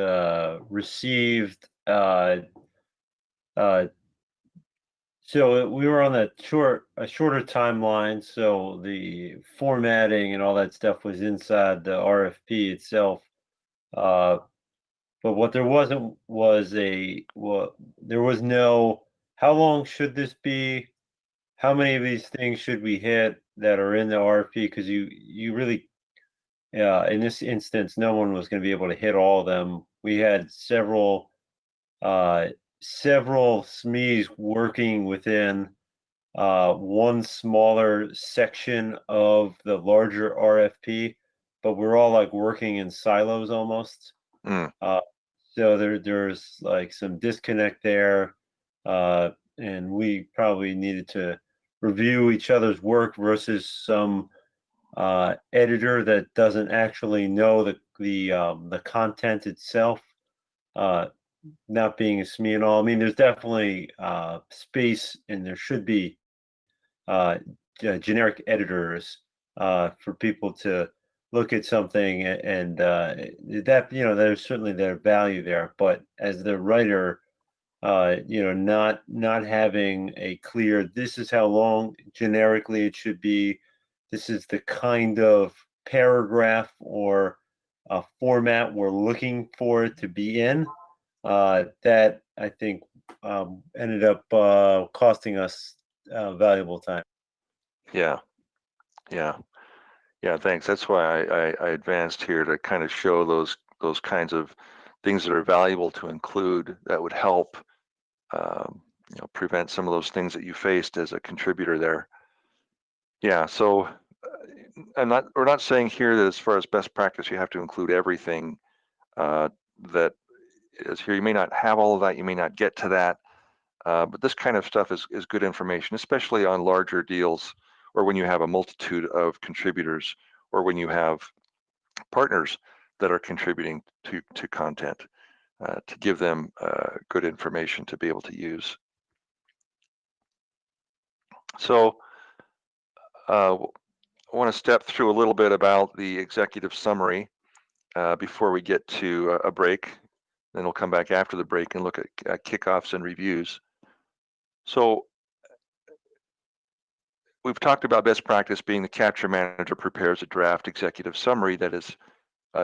received so we were on a shorter timeline, so the formatting and all that stuff was inside the RFP itself. But what there wasn't was there was no, how long should this be? How many of these things should we hit that are in the RFP? Because you really, in this instance, no one was going to be able to hit all of them. We had several SMEs working within one smaller section of the larger RFP, but we're all like working in silos almost. So there's like some disconnect there, and we probably needed to review each other's work versus some editor that doesn't actually know the content itself. Not being a SME and all. I mean, there's definitely space, and there should be generic editors for people to look at something, and that, there's certainly their value there. But as the writer, not having a clear, this is how long generically it should be, this is the kind of paragraph or format we're looking for it to be in. That I think ended up costing us valuable time. Yeah. Thanks. That's why I advanced here to kind of show those kinds of things that are valuable to include that would help prevent some of those things that you faced as a contributor there. Yeah. So we're not saying here that as far as best practice you have to include everything that is here. You may not have all of that. You may not get to that. But this kind of stuff is good information, especially on larger deals or when you have a multitude of contributors, or when you have partners that are contributing to content, to give them good information to be able to use. So I want to step through a little bit about the executive summary before we get to a break. Then we'll come back after the break and look at kickoffs and reviews. So we've talked about best practice being the capture manager prepares a draft executive summary that is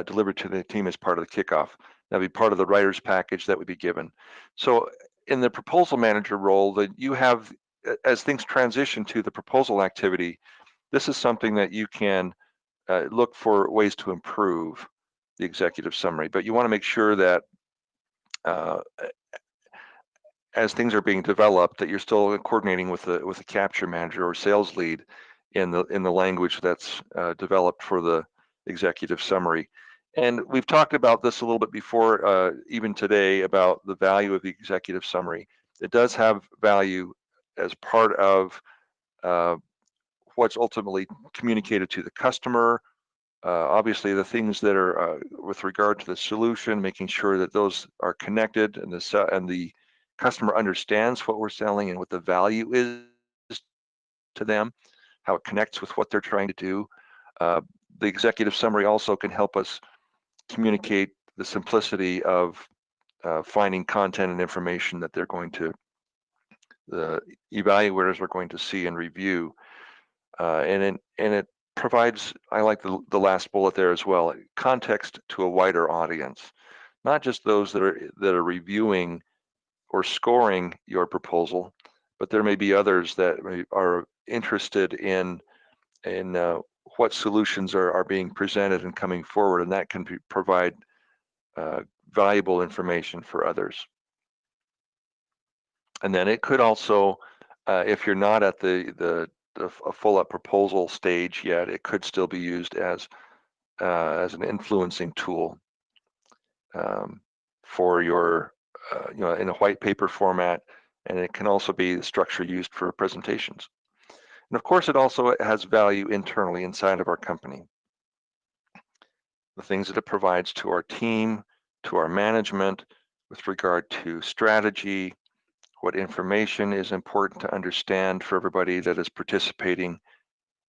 delivered to the team as part of the kickoff. That'd be part of the writer's package that would be given. So in the proposal manager role, that you have, as things transition to the proposal activity, this is something that you can look for ways to improve the executive summary. But you want to make sure that as things are being developed, that you're still coordinating with the capture manager or sales lead in the language that's developed for the executive summary. And we've talked about this a little bit before, even today, about the value of the executive summary. It does have value as part of what's ultimately communicated to the customer. Obviously, the things that are with regard to the solution, making sure that those are connected and the customer understands what we're selling and what the value is to them, how it connects with what they're trying to do. The executive summary also can help us communicate the simplicity of finding content and information that they're going to, the evaluators are going to see and review. And it provides, I like the last bullet there as well, context to a wider audience, not just those that are reviewing or scoring your proposal, but there may be others that are interested in what solutions are being presented and coming forward, and that can provide valuable information for others. And then it could also, if you're not at a full-up proposal stage yet, it could still be used as an influencing tool for your, in a white paper format, and it can also be the structure used for presentations. And of course, it also has value internally inside of our company. The things that it provides to our team, to our management, with regard to strategy, what information is important to understand for everybody that is participating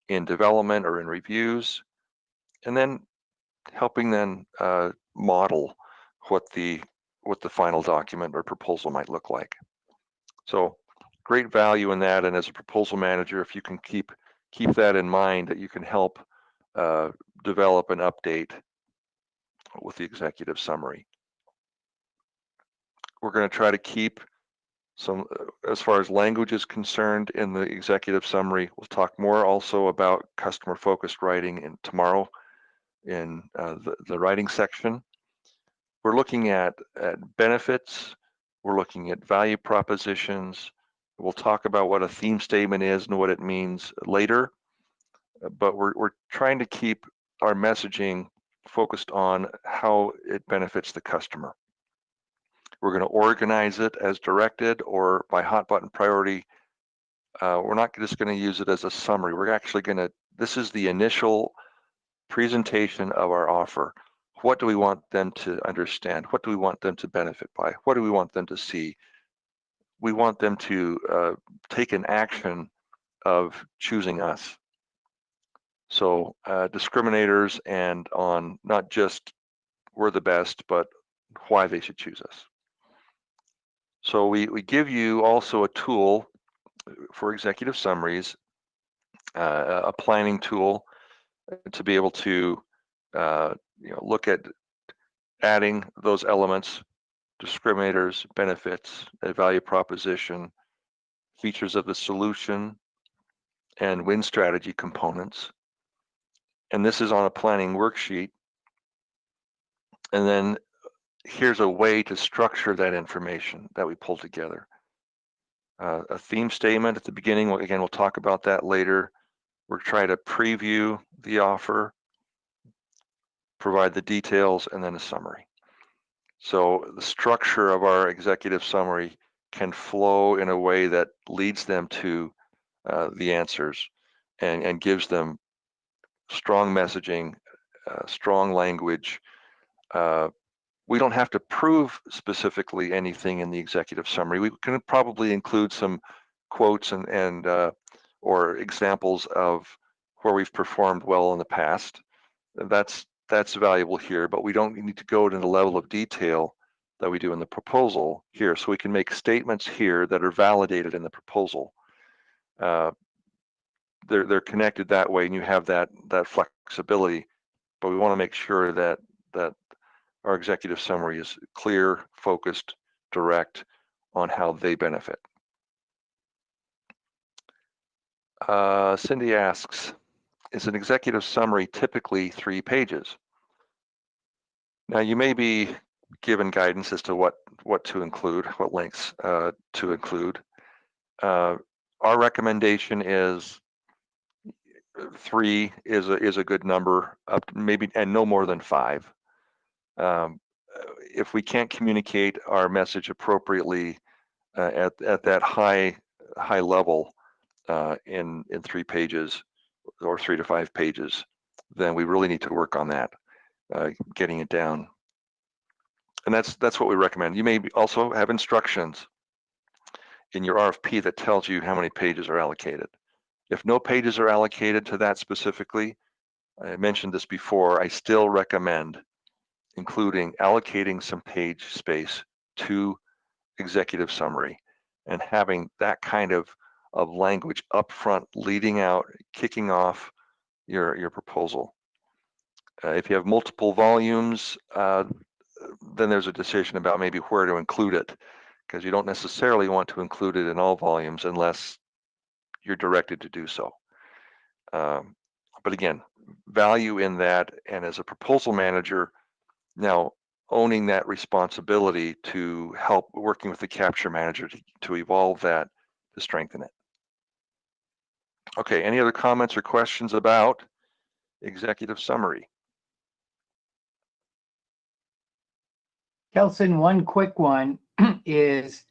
in development or in reviews, and then helping them model what the final document or proposal might look like. So great value in that, and as a proposal manager, if you can keep that in mind, that you can help develop an update with the executive summary. We're going to try to keep some, as far as language is concerned, in the executive summary. We'll talk more also about customer focused writing tomorrow in the writing section. We're looking at benefits. We're looking at value propositions. We'll talk about what a theme statement is and what it means later, but we're trying to keep our messaging focused on how it benefits the customer. We're going to organize it as directed or by hot button priority. We're not just going to use it as a summary. We're actually going to, this is the initial presentation of our offer. What do we want them to understand? What do we want them to benefit by? What do we want them to see? We want them to take an action of choosing us. So discriminators and on not just we're the best, but why they should choose us. So we give you also a tool for executive summaries, a planning tool to be able to look at adding those elements, discriminators, benefits, a value proposition, features of the solution, and win strategy components. And this is on a planning worksheet. And then here's a way to structure that information that we pulled together. A theme statement at the beginning. Again, we'll talk about that later. We're trying to preview the offer, provide the details, and then a summary. So the structure of our executive summary can flow in a way that leads them to the answers. and gives them strong messaging, strong language. We don't have to prove specifically anything in the executive summary. We can probably include some quotes and or examples of where we've performed well in the past. That's valuable here, but we don't need to go to the level of detail that we do in the proposal here. So we can make statements here that are validated in the proposal. They're connected that way, and you have that flexibility. But we want to make sure that our executive summary is clear, focused, direct on how they benefit. Cindy asks, is an executive summary typically 3 pages? Now, you may be given guidance as to what to include, what links to include. Our recommendation is 3 is a good number, up maybe, and no more than 5. If we can't communicate our message appropriately at that high level in 3 pages or 3 to 5 pages, then we really need to work on that, getting it down. And that's what we recommend. You may also have instructions in your RFP that tells you how many pages are allocated. If no pages are allocated to that specifically, I mentioned this before, I still recommend including allocating some page space to executive summary and having that kind of language up front, leading out, kicking off your proposal. If you have multiple volumes, then there's a decision about maybe where to include it, because you don't necessarily want to include it in all volumes unless you're directed to do so. But again, value in that, and as a proposal manager, now owning that responsibility to help working with the capture manager to evolve that, to strengthen it. Okay, any other comments or questions about executive summary? Kelson, one quick one is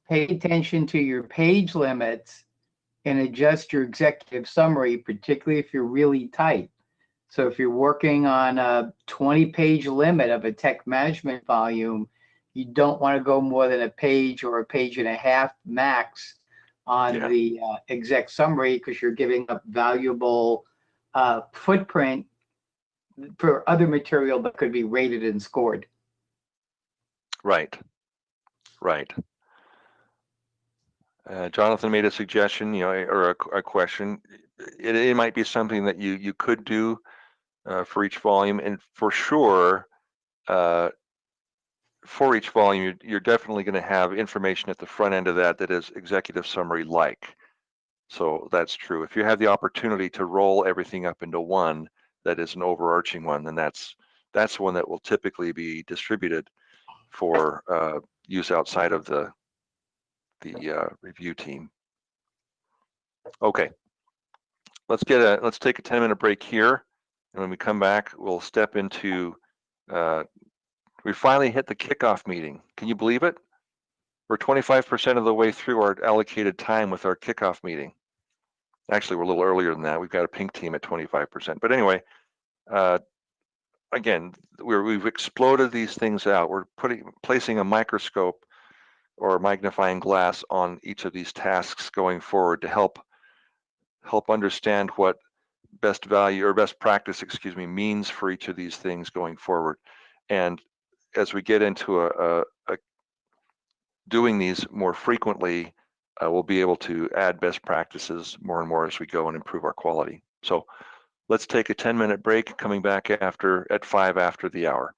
pay attention to your page limits and adjust your executive summary, particularly if you're really tight. So if you're working on a 20-page limit of a tech management volume, you don't want to go more than a page or a page and a half max on the exec summary, because you're giving up valuable footprint for other material that could be rated and scored. Right. Jonathan made a suggestion, or a question. It might be something that you could do for each volume, and for sure, for each volume, you're definitely going to have information at the front end of that is executive summary like. So that's true. If you have the opportunity to roll everything up into one that is an overarching one, then that's one that will typically be distributed for use outside of the review team. Okay, let's take a 10-minute break here, and when we come back, we'll step into. We finally hit the kickoff meeting. Can you believe it? We're 25% of the way through our allocated time with our kickoff meeting. Actually, we're a little earlier than that. We've got a pink team at 25%. But anyway, again, we've exploded these things out. We're placing a microscope or magnifying glass on each of these tasks going forward to help understand what best value or best practice, means for each of these things going forward. And as we get into doing these more frequently, we'll be able to add best practices more and more as we go and improve our quality. So let's take a 10-minute break, coming back at 5 after the hour.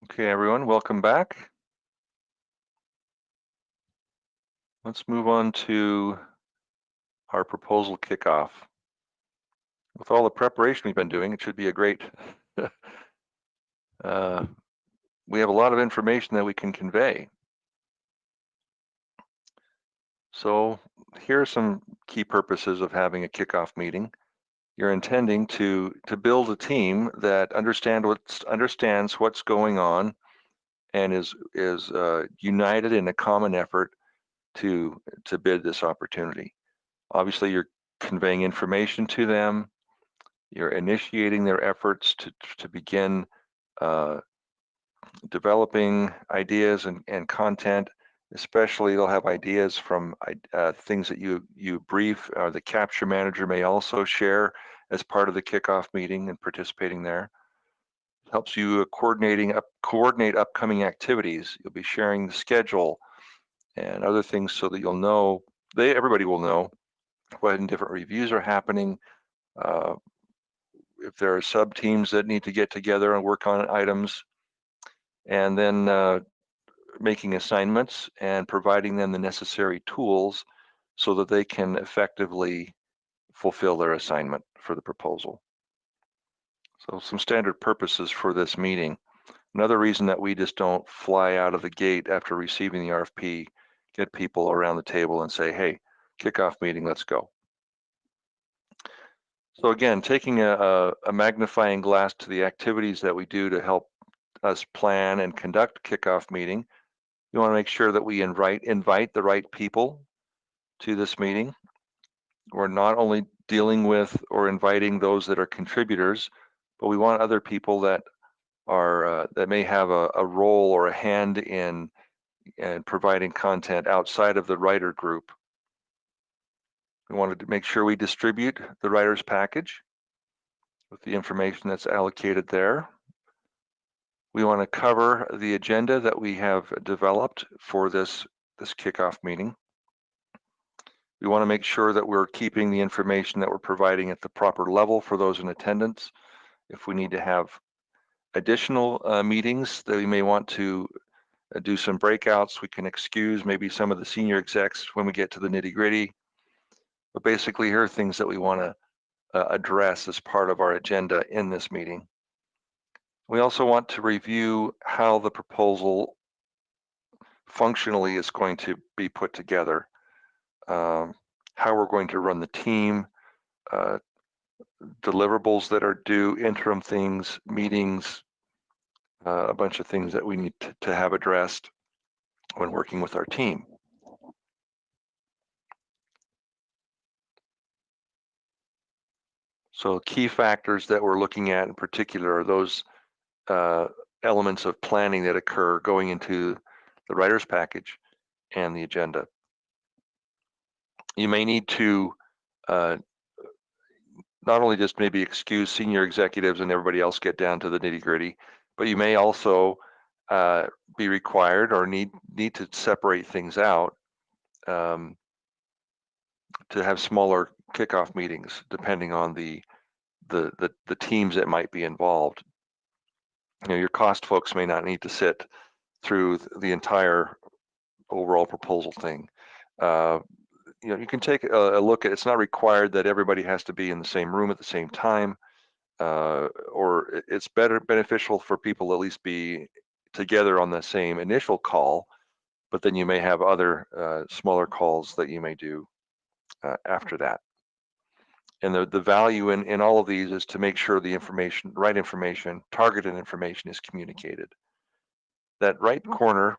Okay, everyone, welcome back. Let's move on to our proposal kickoff. With all the preparation we've been doing, it should be a great, we have a lot of information that we can convey. So here are some key purposes of having a kickoff meeting. You're intending to build a team that understands what's going on and is united in a common effort to bid this opportunity. Obviously, you're conveying information to them. You're initiating their efforts to begin developing ideas and content. Especially, they'll have ideas from things that you brief. The capture manager may also share as part of the kickoff meeting and participating there. It helps you coordinate upcoming activities. You'll be sharing the schedule and other things so that you'll know, everybody will know when different reviews are happening. If there are sub teams that need to get together and work on items, and then making assignments and providing them the necessary tools so that they can effectively fulfill their assignment for the proposal. So some standard purposes for this meeting. Another reason that we just don't fly out of the gate after receiving the RFP, get people around the table and say, hey, kickoff meeting, let's go. So again, taking a magnifying glass to the activities that we do to help us plan and conduct kickoff meeting, we want to make sure that we invite the right people to this meeting. We're not only dealing with or inviting those that are contributors, but we want other people that are that may have a role or a hand in providing content outside of the writer group. We wanted to make sure we distribute the writer's package with the information that's allocated there. We want to cover the agenda that we have developed for this kickoff meeting. We want to make sure that we're keeping the information that we're providing at the proper level for those in attendance. If we need to have additional meetings that we may want to do some breakouts, we can excuse maybe some of the senior execs when we get to the nitty-gritty. But basically, here are things that we want to address as part of our agenda in this meeting. We also want to review how the proposal functionally is going to be put together, how we're going to run the team, deliverables that are due, interim things, meetings, a bunch of things that we need to have addressed when working with our team. So key factors that we're looking at in particular are those elements of planning that occur going into the writer's package and the agenda. You may need to not only just maybe excuse senior executives and everybody else get down to the nitty-gritty, but you may also be required or need to separate things out to have smaller kickoff meetings depending on the teams that might be involved. You know, your cost folks may not need to sit through the entire overall proposal thing. You know, you can take a look at, it's not required that everybody has to be in the same room at the same time, or it's beneficial for people to at least be together on the same initial call, but then you may have other smaller calls that you may do after that. And the value in all of these is to make sure the right information, targeted information is communicated. That right corner,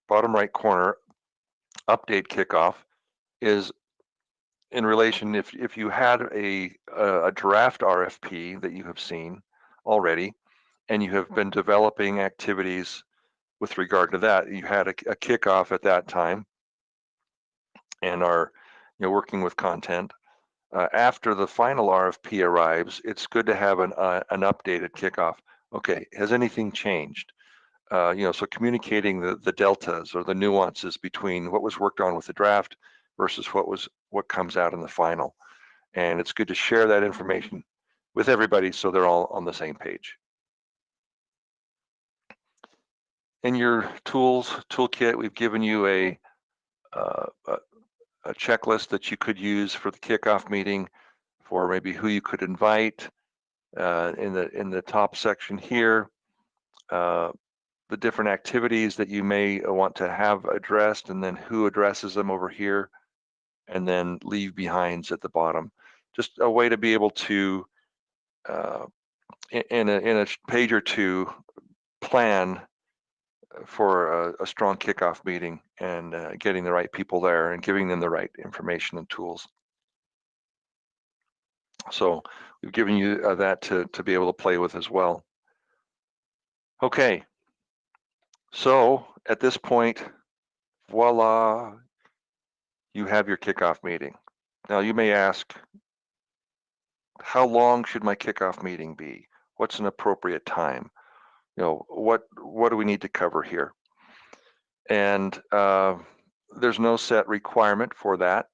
bottom right corner, update kickoff is in relation, if you had a draft RFP that you have seen already, and you have been developing activities with regard to that, you had a kickoff at that time and are working with content. After the final RFP arrives, it's good to have an updated kickoff. Okay, has anything changed? So communicating the deltas or the nuances between what was worked on with the draft versus what comes out in the final. And it's good to share that information with everybody so they're all on the same page. in your toolkit, we've given you a checklist that you could use for the kickoff meeting, for maybe who you could invite. In the top section here, the different activities that you may want to have addressed, and then who addresses them over here, and then leave behinds at the bottom. Just a way to be able to, in a page or two, plan for a strong kickoff meeting, and getting the right people there and giving them the right information and tools. So we've given you that to be able to play with as well. Okay, so at this point, voila, you have your kickoff meeting. Now you may ask, how long should my kickoff meeting be? What's an appropriate time? You know, what do we need to cover here? And there's no set requirement for that.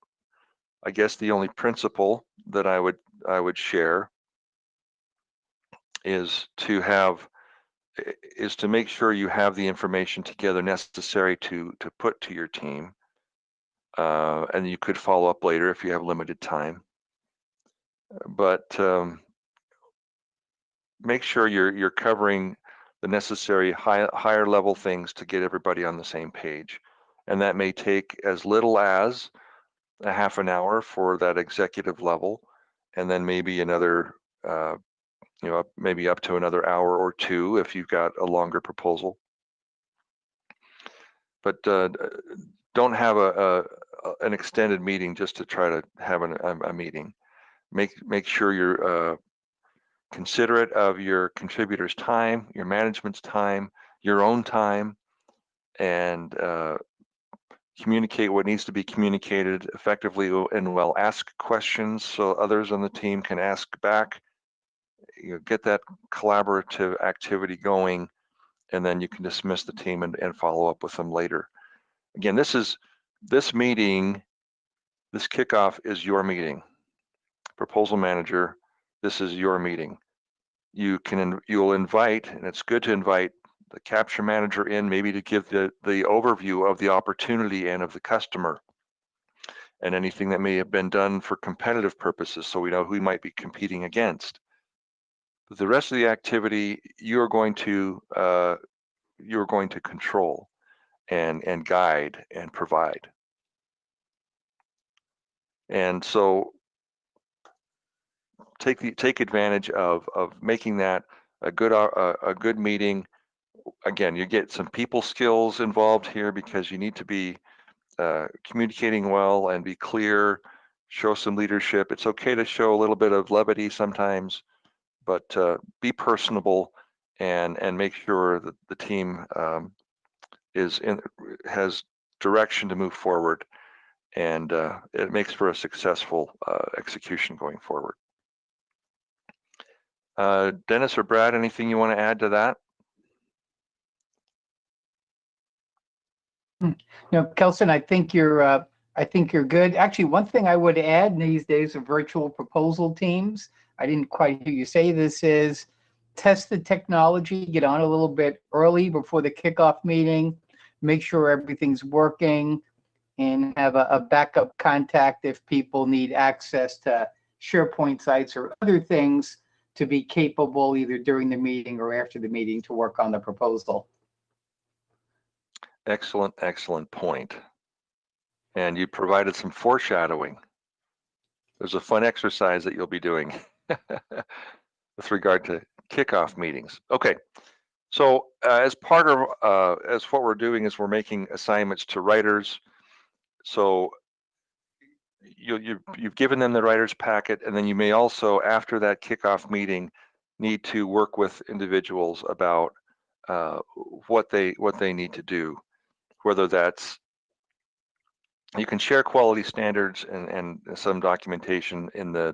I guess the only principle that I would share is to make sure you have the information together necessary to put to your team, and you could follow up later if you have limited time. But make sure you're covering the necessary higher level things to get everybody on the same page, and that may take as little as a half an hour for that executive level, and then maybe another, maybe up to another hour or two if you've got a longer proposal. But don't have an extended meeting just to try to have a meeting. Make sure you're considerate of your contributors' time, your management's time, your own time, and communicate what needs to be communicated effectively and well. Ask questions so others on the team can ask back. You know, get that collaborative activity going, and then you can dismiss the team and follow up with them later. Again, this meeting, this kickoff is your meeting. Proposal manager, this is your meeting. You'll invite, and it's good to invite the capture manager in, maybe to give the overview of the opportunity and of the customer, and anything that may have been done for competitive purposes, so we know who we might be competing against. But the rest of the activity, you're going to control and guide and provide. And so take advantage of making that a good meeting. Again, you get some people skills involved here, because you need to be communicating well and be clear, show some leadership. It's okay to show a little bit of levity sometimes, but be personable and make sure that the team has direction to move forward, and it makes for a successful execution going forward. Dennis or Brad, anything you want to add to that? Kelson, I think you're good. Actually, one thing I would add in these days of virtual proposal teams, I didn't quite hear you say this, is test the technology, get on a little bit early before the kickoff meeting, make sure everything's working, and have a backup contact if people need access to SharePoint sites or other things to be capable either during the meeting or after the meeting to work on the proposal. Excellent point. And you provided some foreshadowing. There's a fun exercise that you'll be doing with regard to kickoff meetings. Okay, so as part of as what we're doing is we're making assignments to writers. So you've given them the writer's packet, and then you may also, after that kickoff meeting, need to work with individuals about what they need to do. Whether that's, you can share quality standards and some documentation in the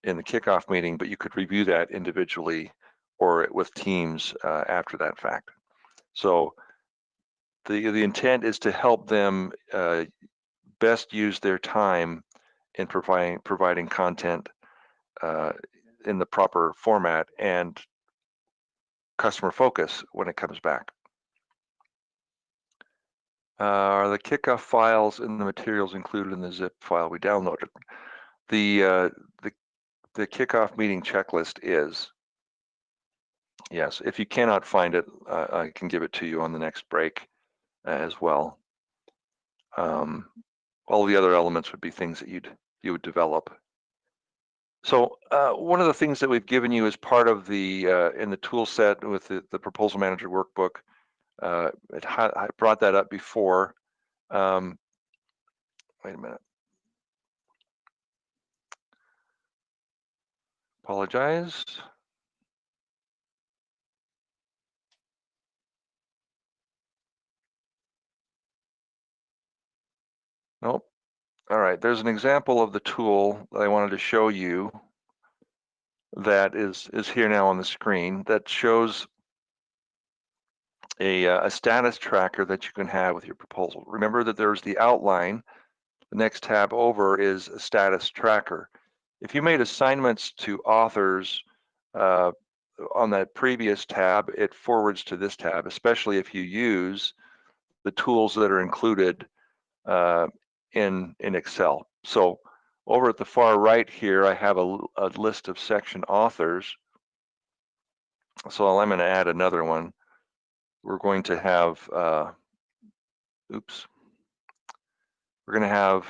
kickoff meeting, but you could review that individually or with teams after that fact. So the intent is to help them best use their time in providing content in the proper format and customer focus when it comes back. are the kickoff files in the materials included in the zip file we downloaded. The kickoff meeting checklist is. Yes, if you cannot find it, I can give it to you on the next break as well. All the other elements would be things that you would develop. So one of the things that we've given you as part of the in the tool set with the Proposal Manager workbook, I brought that up before. Wait a minute. Apologize. Nope. All right, there's an example of the tool that I wanted to show you that is here now on the screen that shows a status tracker that you can have with your proposal. Remember that there's the outline. The next tab over is a status tracker. If you made assignments to authors on that previous tab, it forwards to this tab, especially if you use the tools that are included in Excel. So over at the far right here, I have a list of section authors. So I'm going to add another one. We're going to have, oops, we're going to have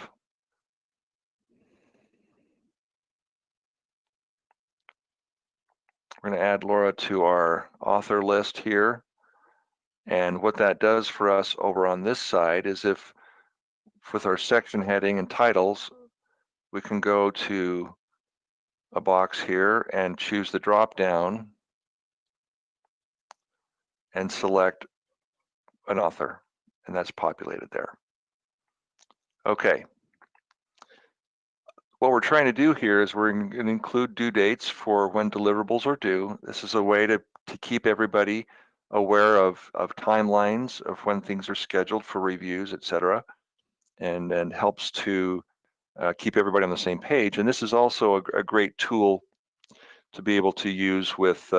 we're going to add Laura to our author list here. And what that does for us over on this side is if with our section heading and titles, we can go to a box here and choose the drop down and select an author, and that's populated there. Okay. What we're trying to do here is we're going to include due dates for when deliverables are due. This is a way to keep everybody aware of timelines of when things are scheduled for reviews, etc., and helps to keep everybody on the same page. And this is also a great tool to be able to use with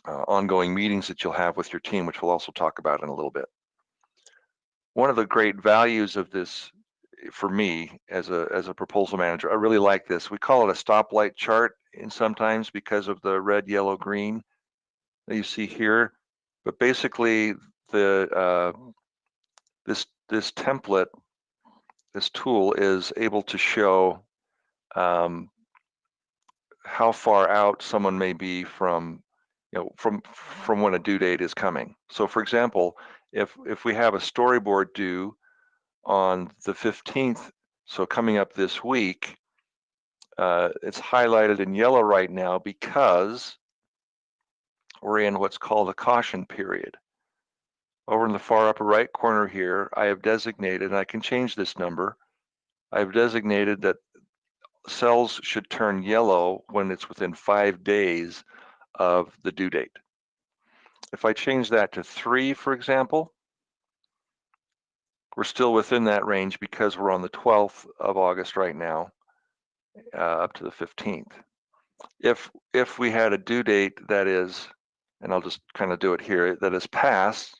ongoing meetings that you'll have with your team, which we'll also talk about in a little bit. One of the great values of this for me as a proposal manager, I really like this. We call it a stoplight chart and sometimes because of the red, yellow, green that you see here. But basically the this template, this tool is able to show how far out someone may be from from when a due date is coming. So for example, if we have a storyboard due on the 15th, so coming up this week, it's highlighted in yellow right now because we're in what's called a caution period. Over in the far upper right corner here, I have designated, and I can change this number, I've designated that cells should turn yellow when it's within 5 days of the due date. If I change that to 3, for example, we're still within that range because we're on the 12th of August right now, up to the 15th. If we had a due date that is, and I'll just kind of do it here, that is past,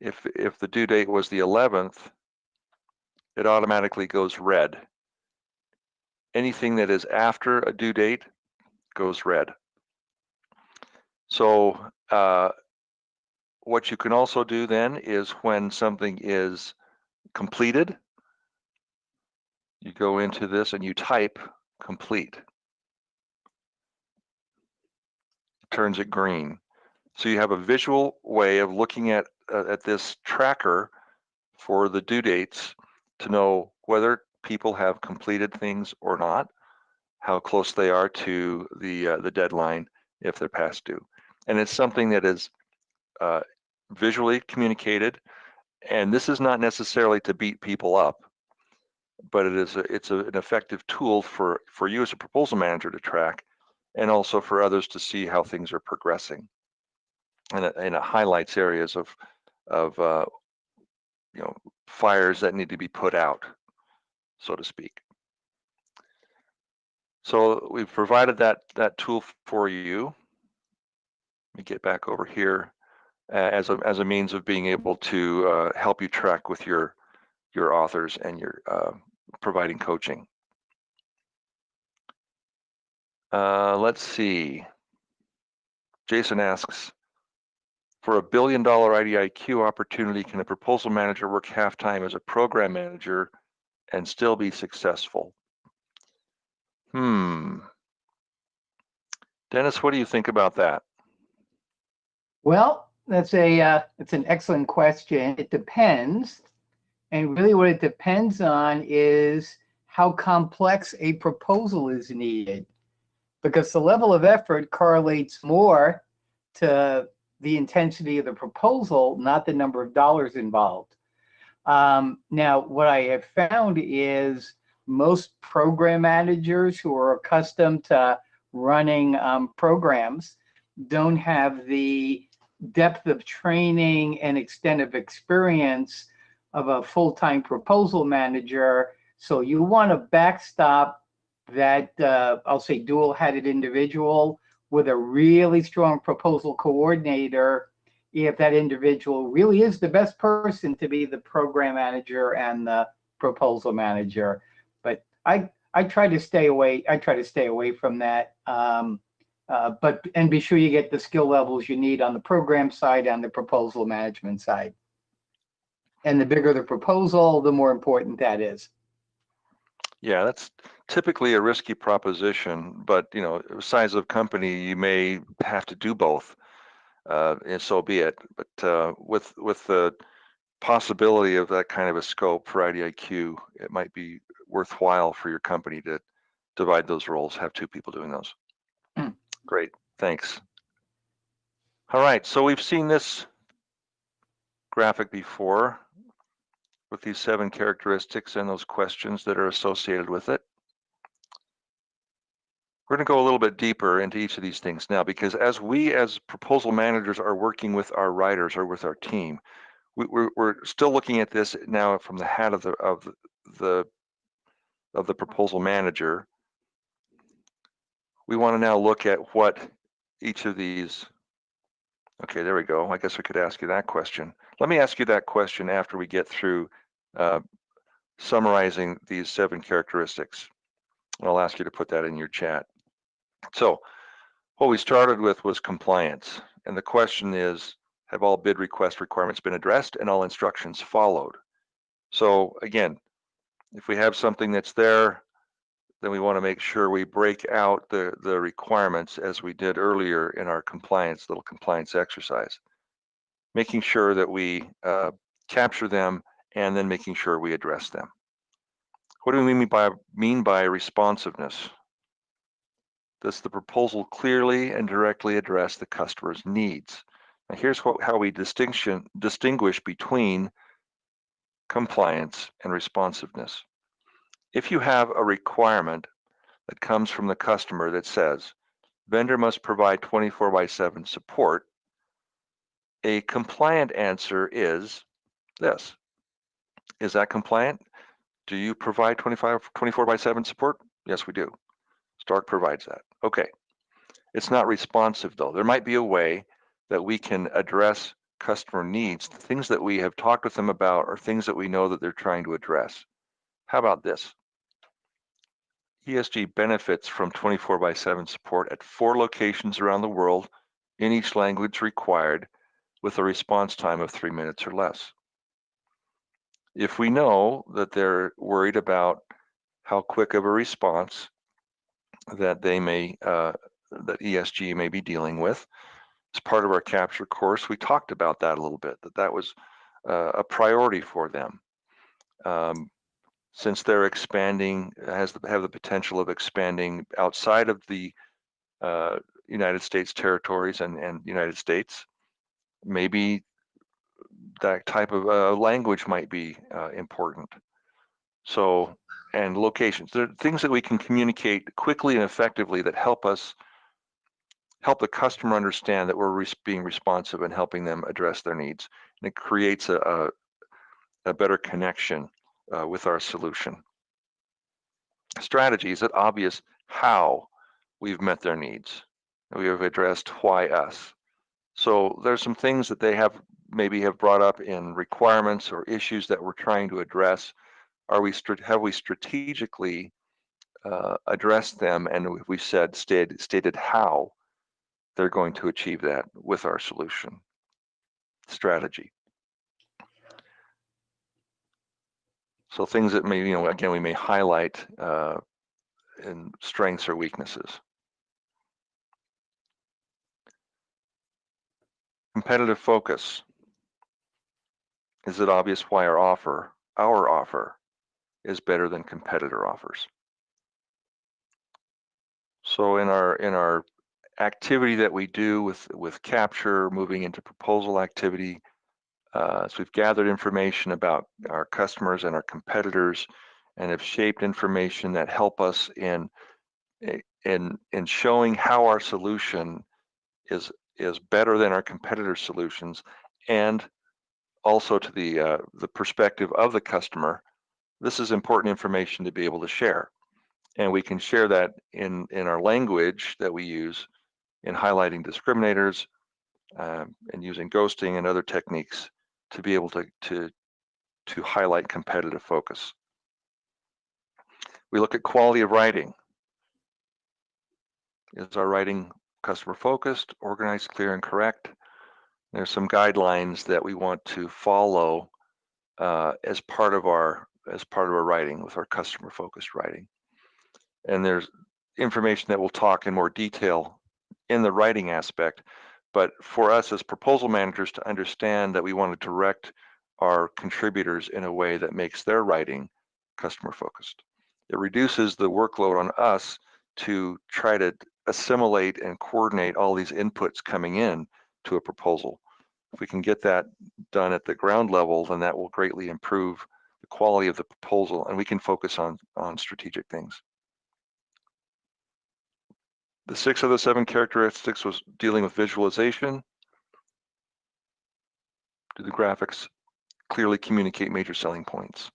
if the due date was the 11th, it automatically goes red. Anything that is after a due date goes red. So what you can also do then is when something is completed, you go into this and you type complete. It turns it green. So you have a visual way of looking at this tracker for the due dates to know whether people have completed things or not, how close they are to the deadline if they're past due. And it's something that is visually communicated, and this is not necessarily to beat people up, but it's an effective tool for you as a proposal manager to track, and also for others to see how things are progressing. And it highlights areas of fires that need to be put out, so to speak. So we've provided that tool for you. Let me get back over here. as a means of being able to help you track with your authors and your providing coaching. Let's see. Jason asks, for $1 billion IDIQ opportunity, can a proposal manager work half-time as a program manager and still be successful? Dennis, what do you think about that? Well, it's an excellent question. It depends. And really what it depends on is how complex a proposal is needed, because the level of effort correlates more to the intensity of the proposal, not the number of dollars involved. Now, what I have found is most program managers who are accustomed to running programs don't have the depth of training and extent of experience of a full-time proposal manager. So you want to backstop that, I'll say, dual-headed individual with a really strong proposal coordinator, if that individual really is the best person to be the program manager and the proposal manager. But I try to stay away. I try to stay away from that. But be sure you get the skill levels you need on the program side and the proposal management side. And the bigger the proposal, the more important that is. Yeah, that's typically a risky proposition, but size of company, you may have to do both, and so be it. But with the possibility of that kind of a scope for IDIQ, it might be worthwhile for your company to divide those roles, have two people doing those. Great, thanks. All right, so we've seen this graphic before with these 7 characteristics and those questions that are associated with it. We're going to go a little bit deeper into each of these things now, because as we as proposal managers are working with our writers or with our team, we're still looking at this now from the hat of the proposal manager. We want to now look at what each of these. Okay, there we go. I guess I could ask you that question. Let me ask you that question after we get through summarizing these 7 characteristics. I'll ask you to put that in your chat. So what we started with was compliance. And the question is, have all bid request requirements been addressed and all instructions followed? So again, if we have something that's there, then we want to make sure we break out the requirements as we did earlier in our little compliance exercise, making sure that we capture them and then making sure we address them. What do we mean by responsiveness? Does the proposal clearly and directly address the customer's needs? Now here's how we distinguish between compliance and responsiveness. If you have a requirement that comes from the customer that says, vendor must provide 24/7 support, a compliant answer is this. Is that compliant? Do you provide 24/7 support? Yes, we do. Stark provides that. Okay. It's not responsive though. There might be a way that we can address customer needs, things that we have talked with them about or things that we know that they're trying to address. How about this? ESG benefits from 24/7 support at 4 locations around the world in each language required with a response time of 3 minutes or less. If we know that they're worried about how quick of a response that they may, that ESG may be dealing with, as part of our capture course, we talked about that a little bit, that was a priority for them. Since they're expanding, have the potential of expanding outside of the United States territories and United States, maybe that type of language might be important. So, and locations, there are things that we can communicate quickly and effectively that help the customer understand that we're being responsive and helping them address their needs. And it creates a better connection with our solution. Strategy is it obvious how we've met their needs. We have addressed why us. So there's some things that they have maybe have brought up in requirements or issues that we're trying to address. Have we strategically addressed them, and we stated how they're going to achieve that with our solution strategy? So things that may, again, we may highlight in strengths or weaknesses. Competitive focus. Is it obvious why our offer is better than competitor offers? So in our activity that we do with capture, moving into proposal activity, so we've gathered information about our customers and our competitors, and have shaped information that help us in showing how our solution is better than our competitor solutions, and also to the perspective of the customer. This is important information to be able to share, and we can share that in our language that we use in highlighting discriminators and using ghosting and other techniques to be able to highlight competitive focus. We look at quality of writing. Is our writing customer focused, organized, clear, and correct? There's some guidelines that we want to follow as part of our writing, with our customer focused writing. And there's information that we'll talk in more detail in the writing aspect, but for us as proposal managers to understand that we want to direct our contributors in a way that makes their writing customer focused. It reduces the workload on us to try to assimilate and coordinate all these inputs coming in to a proposal. If we can get that done at the ground level, then that will greatly improve the quality of the proposal, and we can focus on strategic things. The 6 of the 7 characteristics was dealing with visualization. Do the graphics clearly communicate major selling points?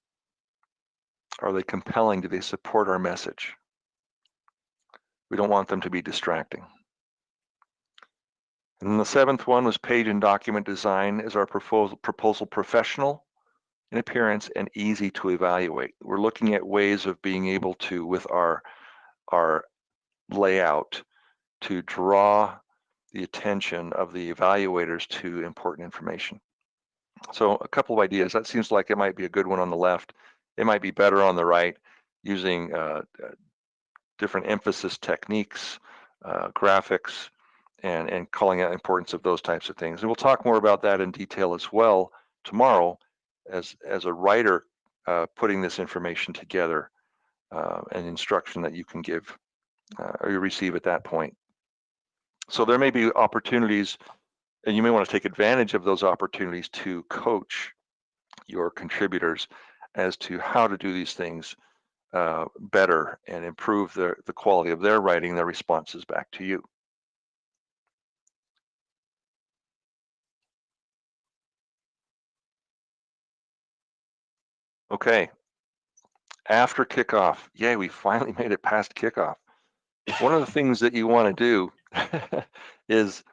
Are they compelling? Do they support our message? We don't want them to be distracting. And then the 7th one was page and document design. Is our proposal professional in appearance and easy to evaluate? We're looking at ways of being able to, with our layout, to draw the attention of the evaluators to important information. So a couple of ideas. That seems like it might be a good one on the left. It might be better on the right, using different emphasis techniques, graphics, and calling out importance of those types of things. And we'll talk more about that in detail as well tomorrow as a writer putting this information together, an instruction that you can give or you receive at that point. So there may be opportunities, and you may want to take advantage of those opportunities to coach your contributors as to how to do these things better and improve the quality of their writing, their responses back to you. Okay, after kickoff, yay, we finally made it past kickoff. One of the things that you want to do is,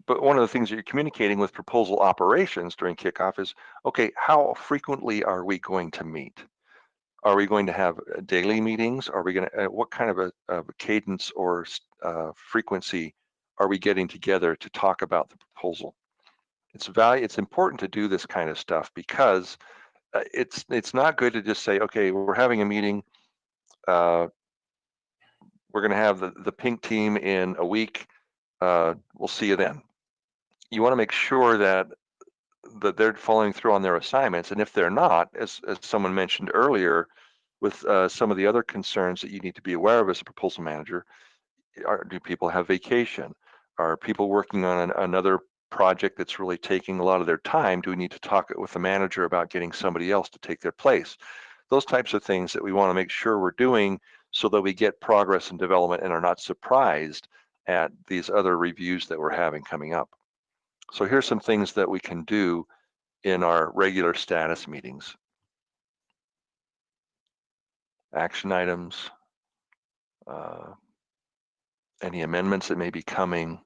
but one of the things that you're communicating with proposal operations during kickoff is, okay, how frequently are we going to meet? Are we going to have daily meetings? Are we going to, what kind of a cadence or frequency are we getting together to talk about the proposal? It's important to do this kind of stuff because it's not good to just say, okay, we're having a meeting. We're going to have the pink team in a week. We'll see you then. You want to make sure that they're following through on their assignments. And if they're not, as someone mentioned earlier, with some of the other concerns that you need to be aware of as a proposal manager, do people have vacation? Are people working on another project that's really taking a lot of their time? Do we need to talk with the manager about getting somebody else to take their place? Those types of things that we want to make sure we're doing so that we get progress and development and are not surprised at these other reviews that we're having coming up. So here's some things that we can do in our regular status meetings. Action items, any amendments that may be coming,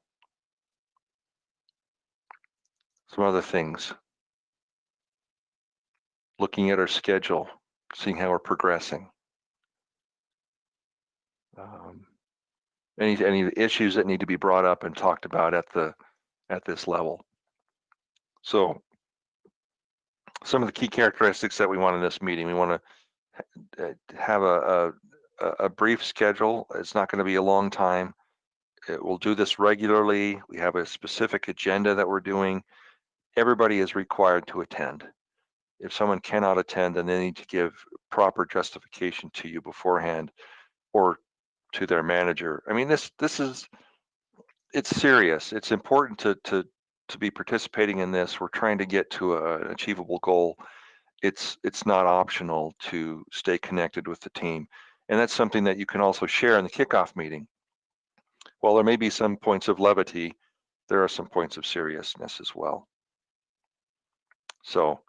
Some other things. Looking at our schedule, seeing how we're progressing. Any issues that need to be brought up and talked about at this level. So some of the key characteristics that we want in this meeting, we want to have a brief schedule. It's not going to be a long time. We'll do this regularly. We have a specific agenda that we're doing. Everybody is required to attend. If someone cannot attend, then they need to give proper justification to you beforehand or to their manager. I mean, this is, it's serious. It's important to be participating in this. We're trying to get to an achievable goal. It's not optional to stay connected with the team. And that's something that you can also share in the kickoff meeting. While there may be some points of levity, there are some points of seriousness as well. So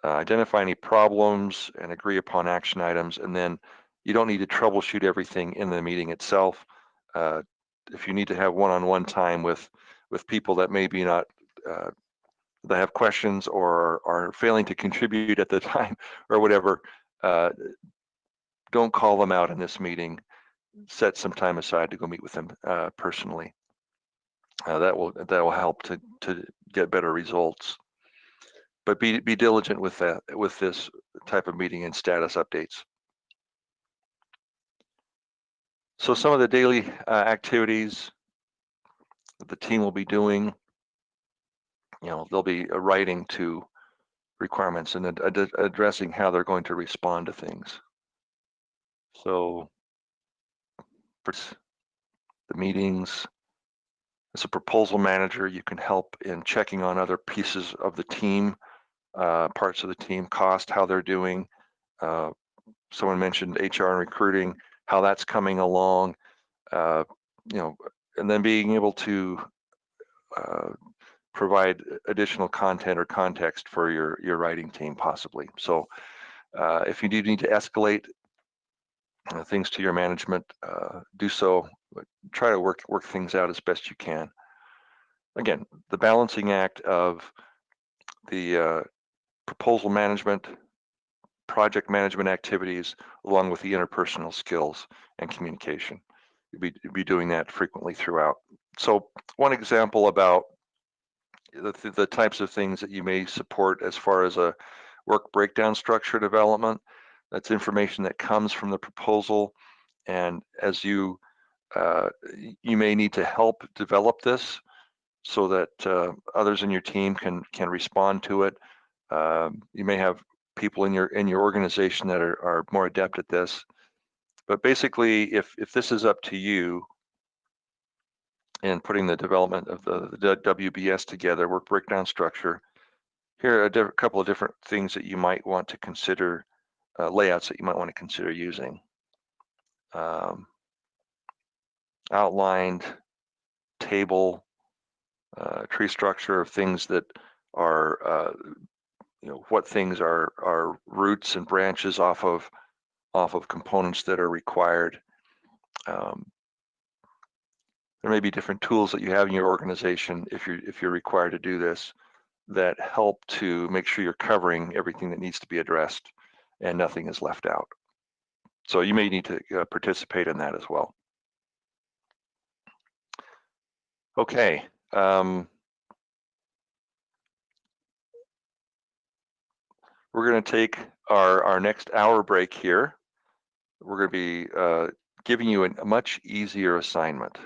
identify any problems and agree upon action items, and then you don't need to troubleshoot everything in the meeting itself. If you need to have one-on-one time with people that maybe not that have questions or are failing to contribute at the time or whatever, don't call them out in this meeting. Set some time aside to go meet with them personally. That will help to get better results. But be diligent with this type of meeting and status updates. So some of the daily activities that the team will be doing, they'll be writing to requirements and addressing how they're going to respond to things. So for the meetings, as a proposal manager, you can help in checking on other pieces of the team, parts of the team, cost, how they're doing. Someone mentioned HR and recruiting, how that's coming along, and then being able to provide additional content or context for your writing team possibly. So if you do need to escalate things to your management, do so. Try to work things out as best you can. Again, the balancing act of the proposal management, project management activities, along with the interpersonal skills and communication. You'll be doing that frequently throughout. So one example about the types of things that you may support as far as a work breakdown structure development, that's information that comes from the proposal, and as you may need to help develop this so that others in your team can respond to it. You may have people in your organization that are more adept at this, but basically, if this is up to you in putting the development of the WBS together, work breakdown structure, here are a couple of different things that you might want to consider, layouts that you might want to consider using. Outlined table, tree structure of things that are, what things are roots and branches off of components that are required. There may be different tools that you have in your organization if you're required to do this that help to make sure you're covering everything that needs to be addressed and nothing is left out. So you may need to participate in that as well. Okay. We're going to take our next hour break here. We're going to be giving you a much easier assignment.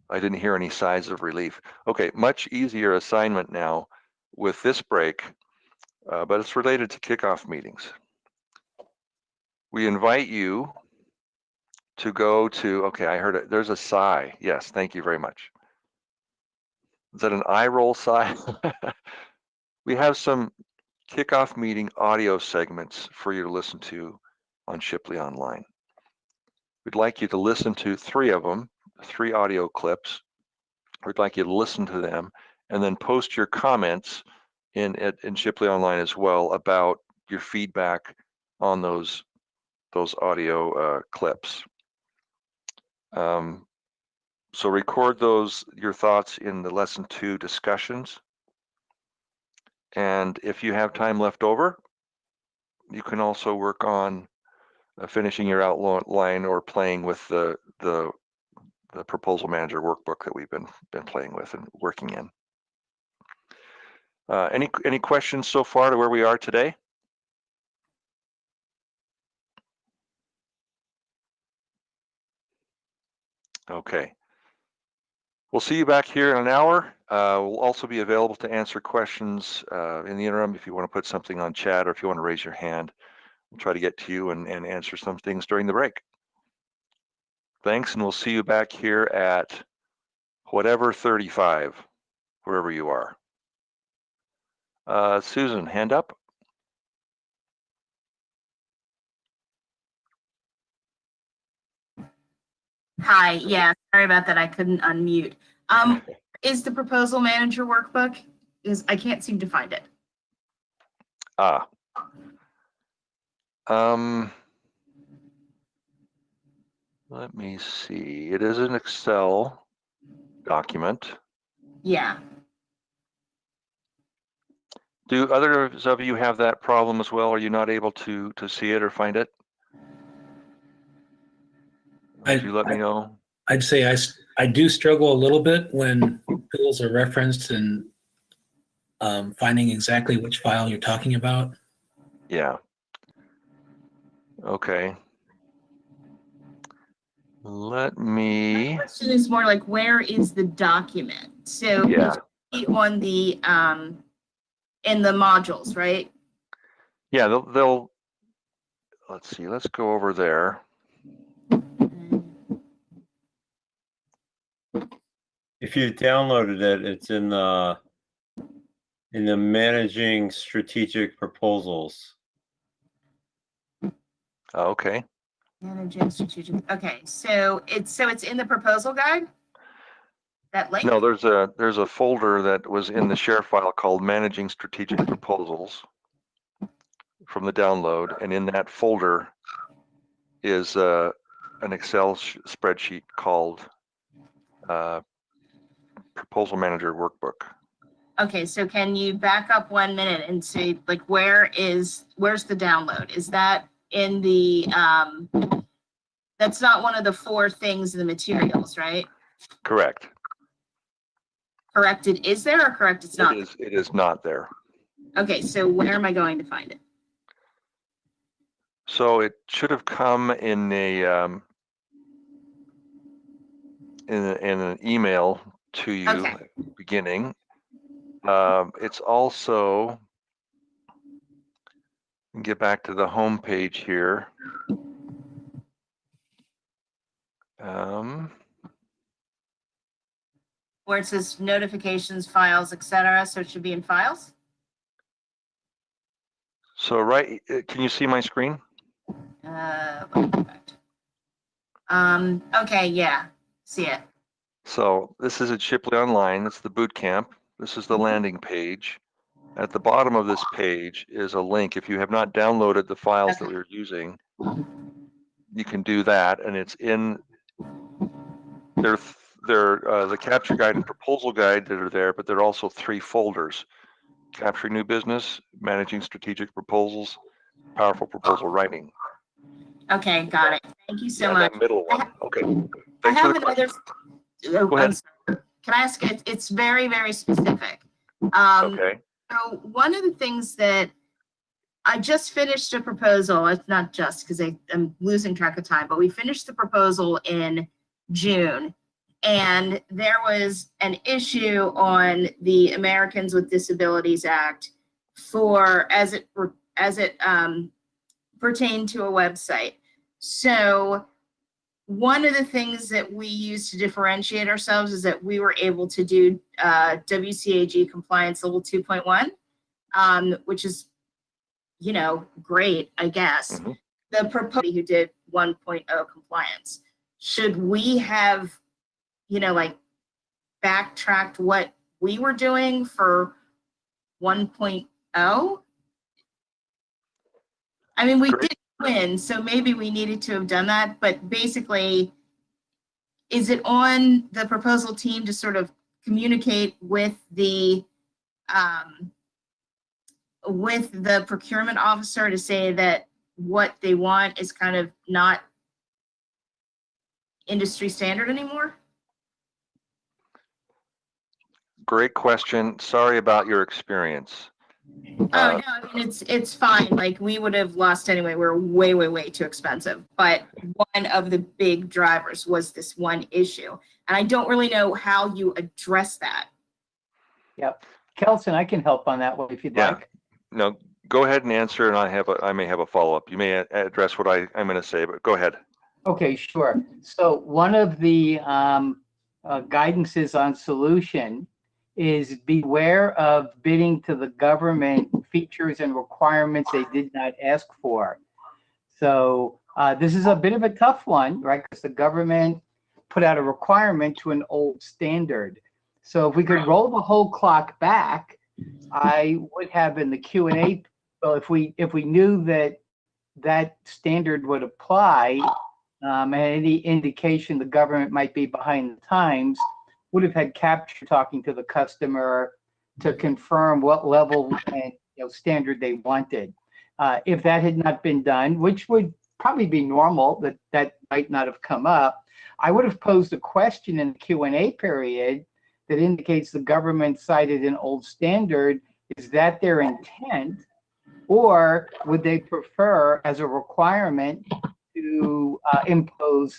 I didn't hear any sighs of relief. Okay, much easier assignment now with this break, but it's related to kickoff meetings. We invite you to go to, okay, I heard it, there's a sigh. Yes, thank you very much. Is that an eye roll sigh? We have some kickoff meeting audio segments for you to listen to on Shipley Online. We'd like you to listen to 3 of them, 3 audio clips. We'd like you to listen to them and then post your comments in Shipley Online as well about your feedback on those audio clips. So record your thoughts in the lesson 2 discussions And if you have time left over, you can also work on finishing your outline or playing with the proposal manager workbook that we've been playing with and working in. Any questions so far to where we are today? Okay. We'll see you back here in an hour. We'll also be available to answer questions in the interim if you want to put something on chat or if you want to raise your hand. We'll try to get to you and answer some things during the break. Thanks, and we'll see you back here at whatever 35, wherever you are. Susan, hand up. Hi, yeah, sorry about that. I couldn't unmute. Is the proposal manager workbook? I can't seem to find it. Let me see. It is an Excel document. Yeah. Do others of you have that problem as well? Are you not able to see it or find it? Would you let me know? I'd say I do struggle a little bit when bills are referenced and finding exactly which file you're talking about. Yeah. Okay. Let me. My question is more like, where is the document? So Yeah. it's on the in the modules, right? Yeah, they'll let's see, let's go over there. If you downloaded it, it's in the managing strategic proposals. Okay. Managing strategic. Okay, so it's in the proposal guide. That link. No, there's a folder that was in the share file called Managing Strategic Proposals from the download, and in that folder is an Excel spreadsheet called Proposal Manager Workbook. Okay, so can you back up 1 minute and say, like, where's the download? Is that in the that's not one of the 4 things in the materials, right? Correct. Corrected is there, or correct it's not? It is not there. Okay, so where am I going to find it? So it should have come in in an email to you Okay. at the beginning. It's also, get back to the home page here. Where it says notifications, files, etc. So it should be in files. So right, can you see my screen? Let me go back. Okay, yeah, see it. So this is at Shipley Online. It's the boot camp. This is the landing page. At the bottom of this page is a link. If you have not downloaded the files that we're using, you can do that, and it's in the capture guide and proposal guide that are there, but there are also 3 folders: capturing new business, managing strategic proposals, powerful proposal writing. Okay, got it. Thank you so Yeah, much. that middle one. Okay. I Thanks for have the question. another. Go ahead. Can I ask? It's very, very specific. Okay. So one of the things that I just finished a proposal, it's not just because I'm losing track of time, but we finished the proposal in June, and there was an issue on the Americans with Disabilities Act as it pertained to a website. So one of the things that we use to differentiate ourselves is that we were able to do WCAG compliance level 2.1, which is, great, I guess. Mhm. The proposal who did 1.0 compliance, should we have, backtracked what we were doing for 1.0? I mean, we Great. did win, so maybe we needed to have done that, but basically, is it on the proposal team to sort of communicate with the with the procurement officer to say that what they want is kind of not industry standard anymore? Great question. Sorry about your experience. Oh, no, I mean, it's fine. Like, we would have lost anyway. We're way, way, way too expensive. But one of the big drivers was this one issue. And I don't really know how you address that. Yep. Kelson, I can help on that one if you'd Yeah. like. No, go ahead and answer, and I may have a follow-up. You may address what I'm going to say, but go ahead. Okay, sure. So one of the guidances on solution is beware of bidding to the government features and requirements they did not ask for. So this is a bit of a tough one, right? Because the government put out a requirement to an old standard. So if we could roll the whole clock back, I would have in the Q&A, well, if we knew that that standard would apply, and any indication the government might be behind the times, would have had capture talking to the customer to confirm what level and standard they wanted. If that had not been done, which would probably be normal, that might not have come up, I would have posed a question in the Q&A period that indicates the government cited an old standard. Is that their intent? Or would they prefer, as a requirement, to impose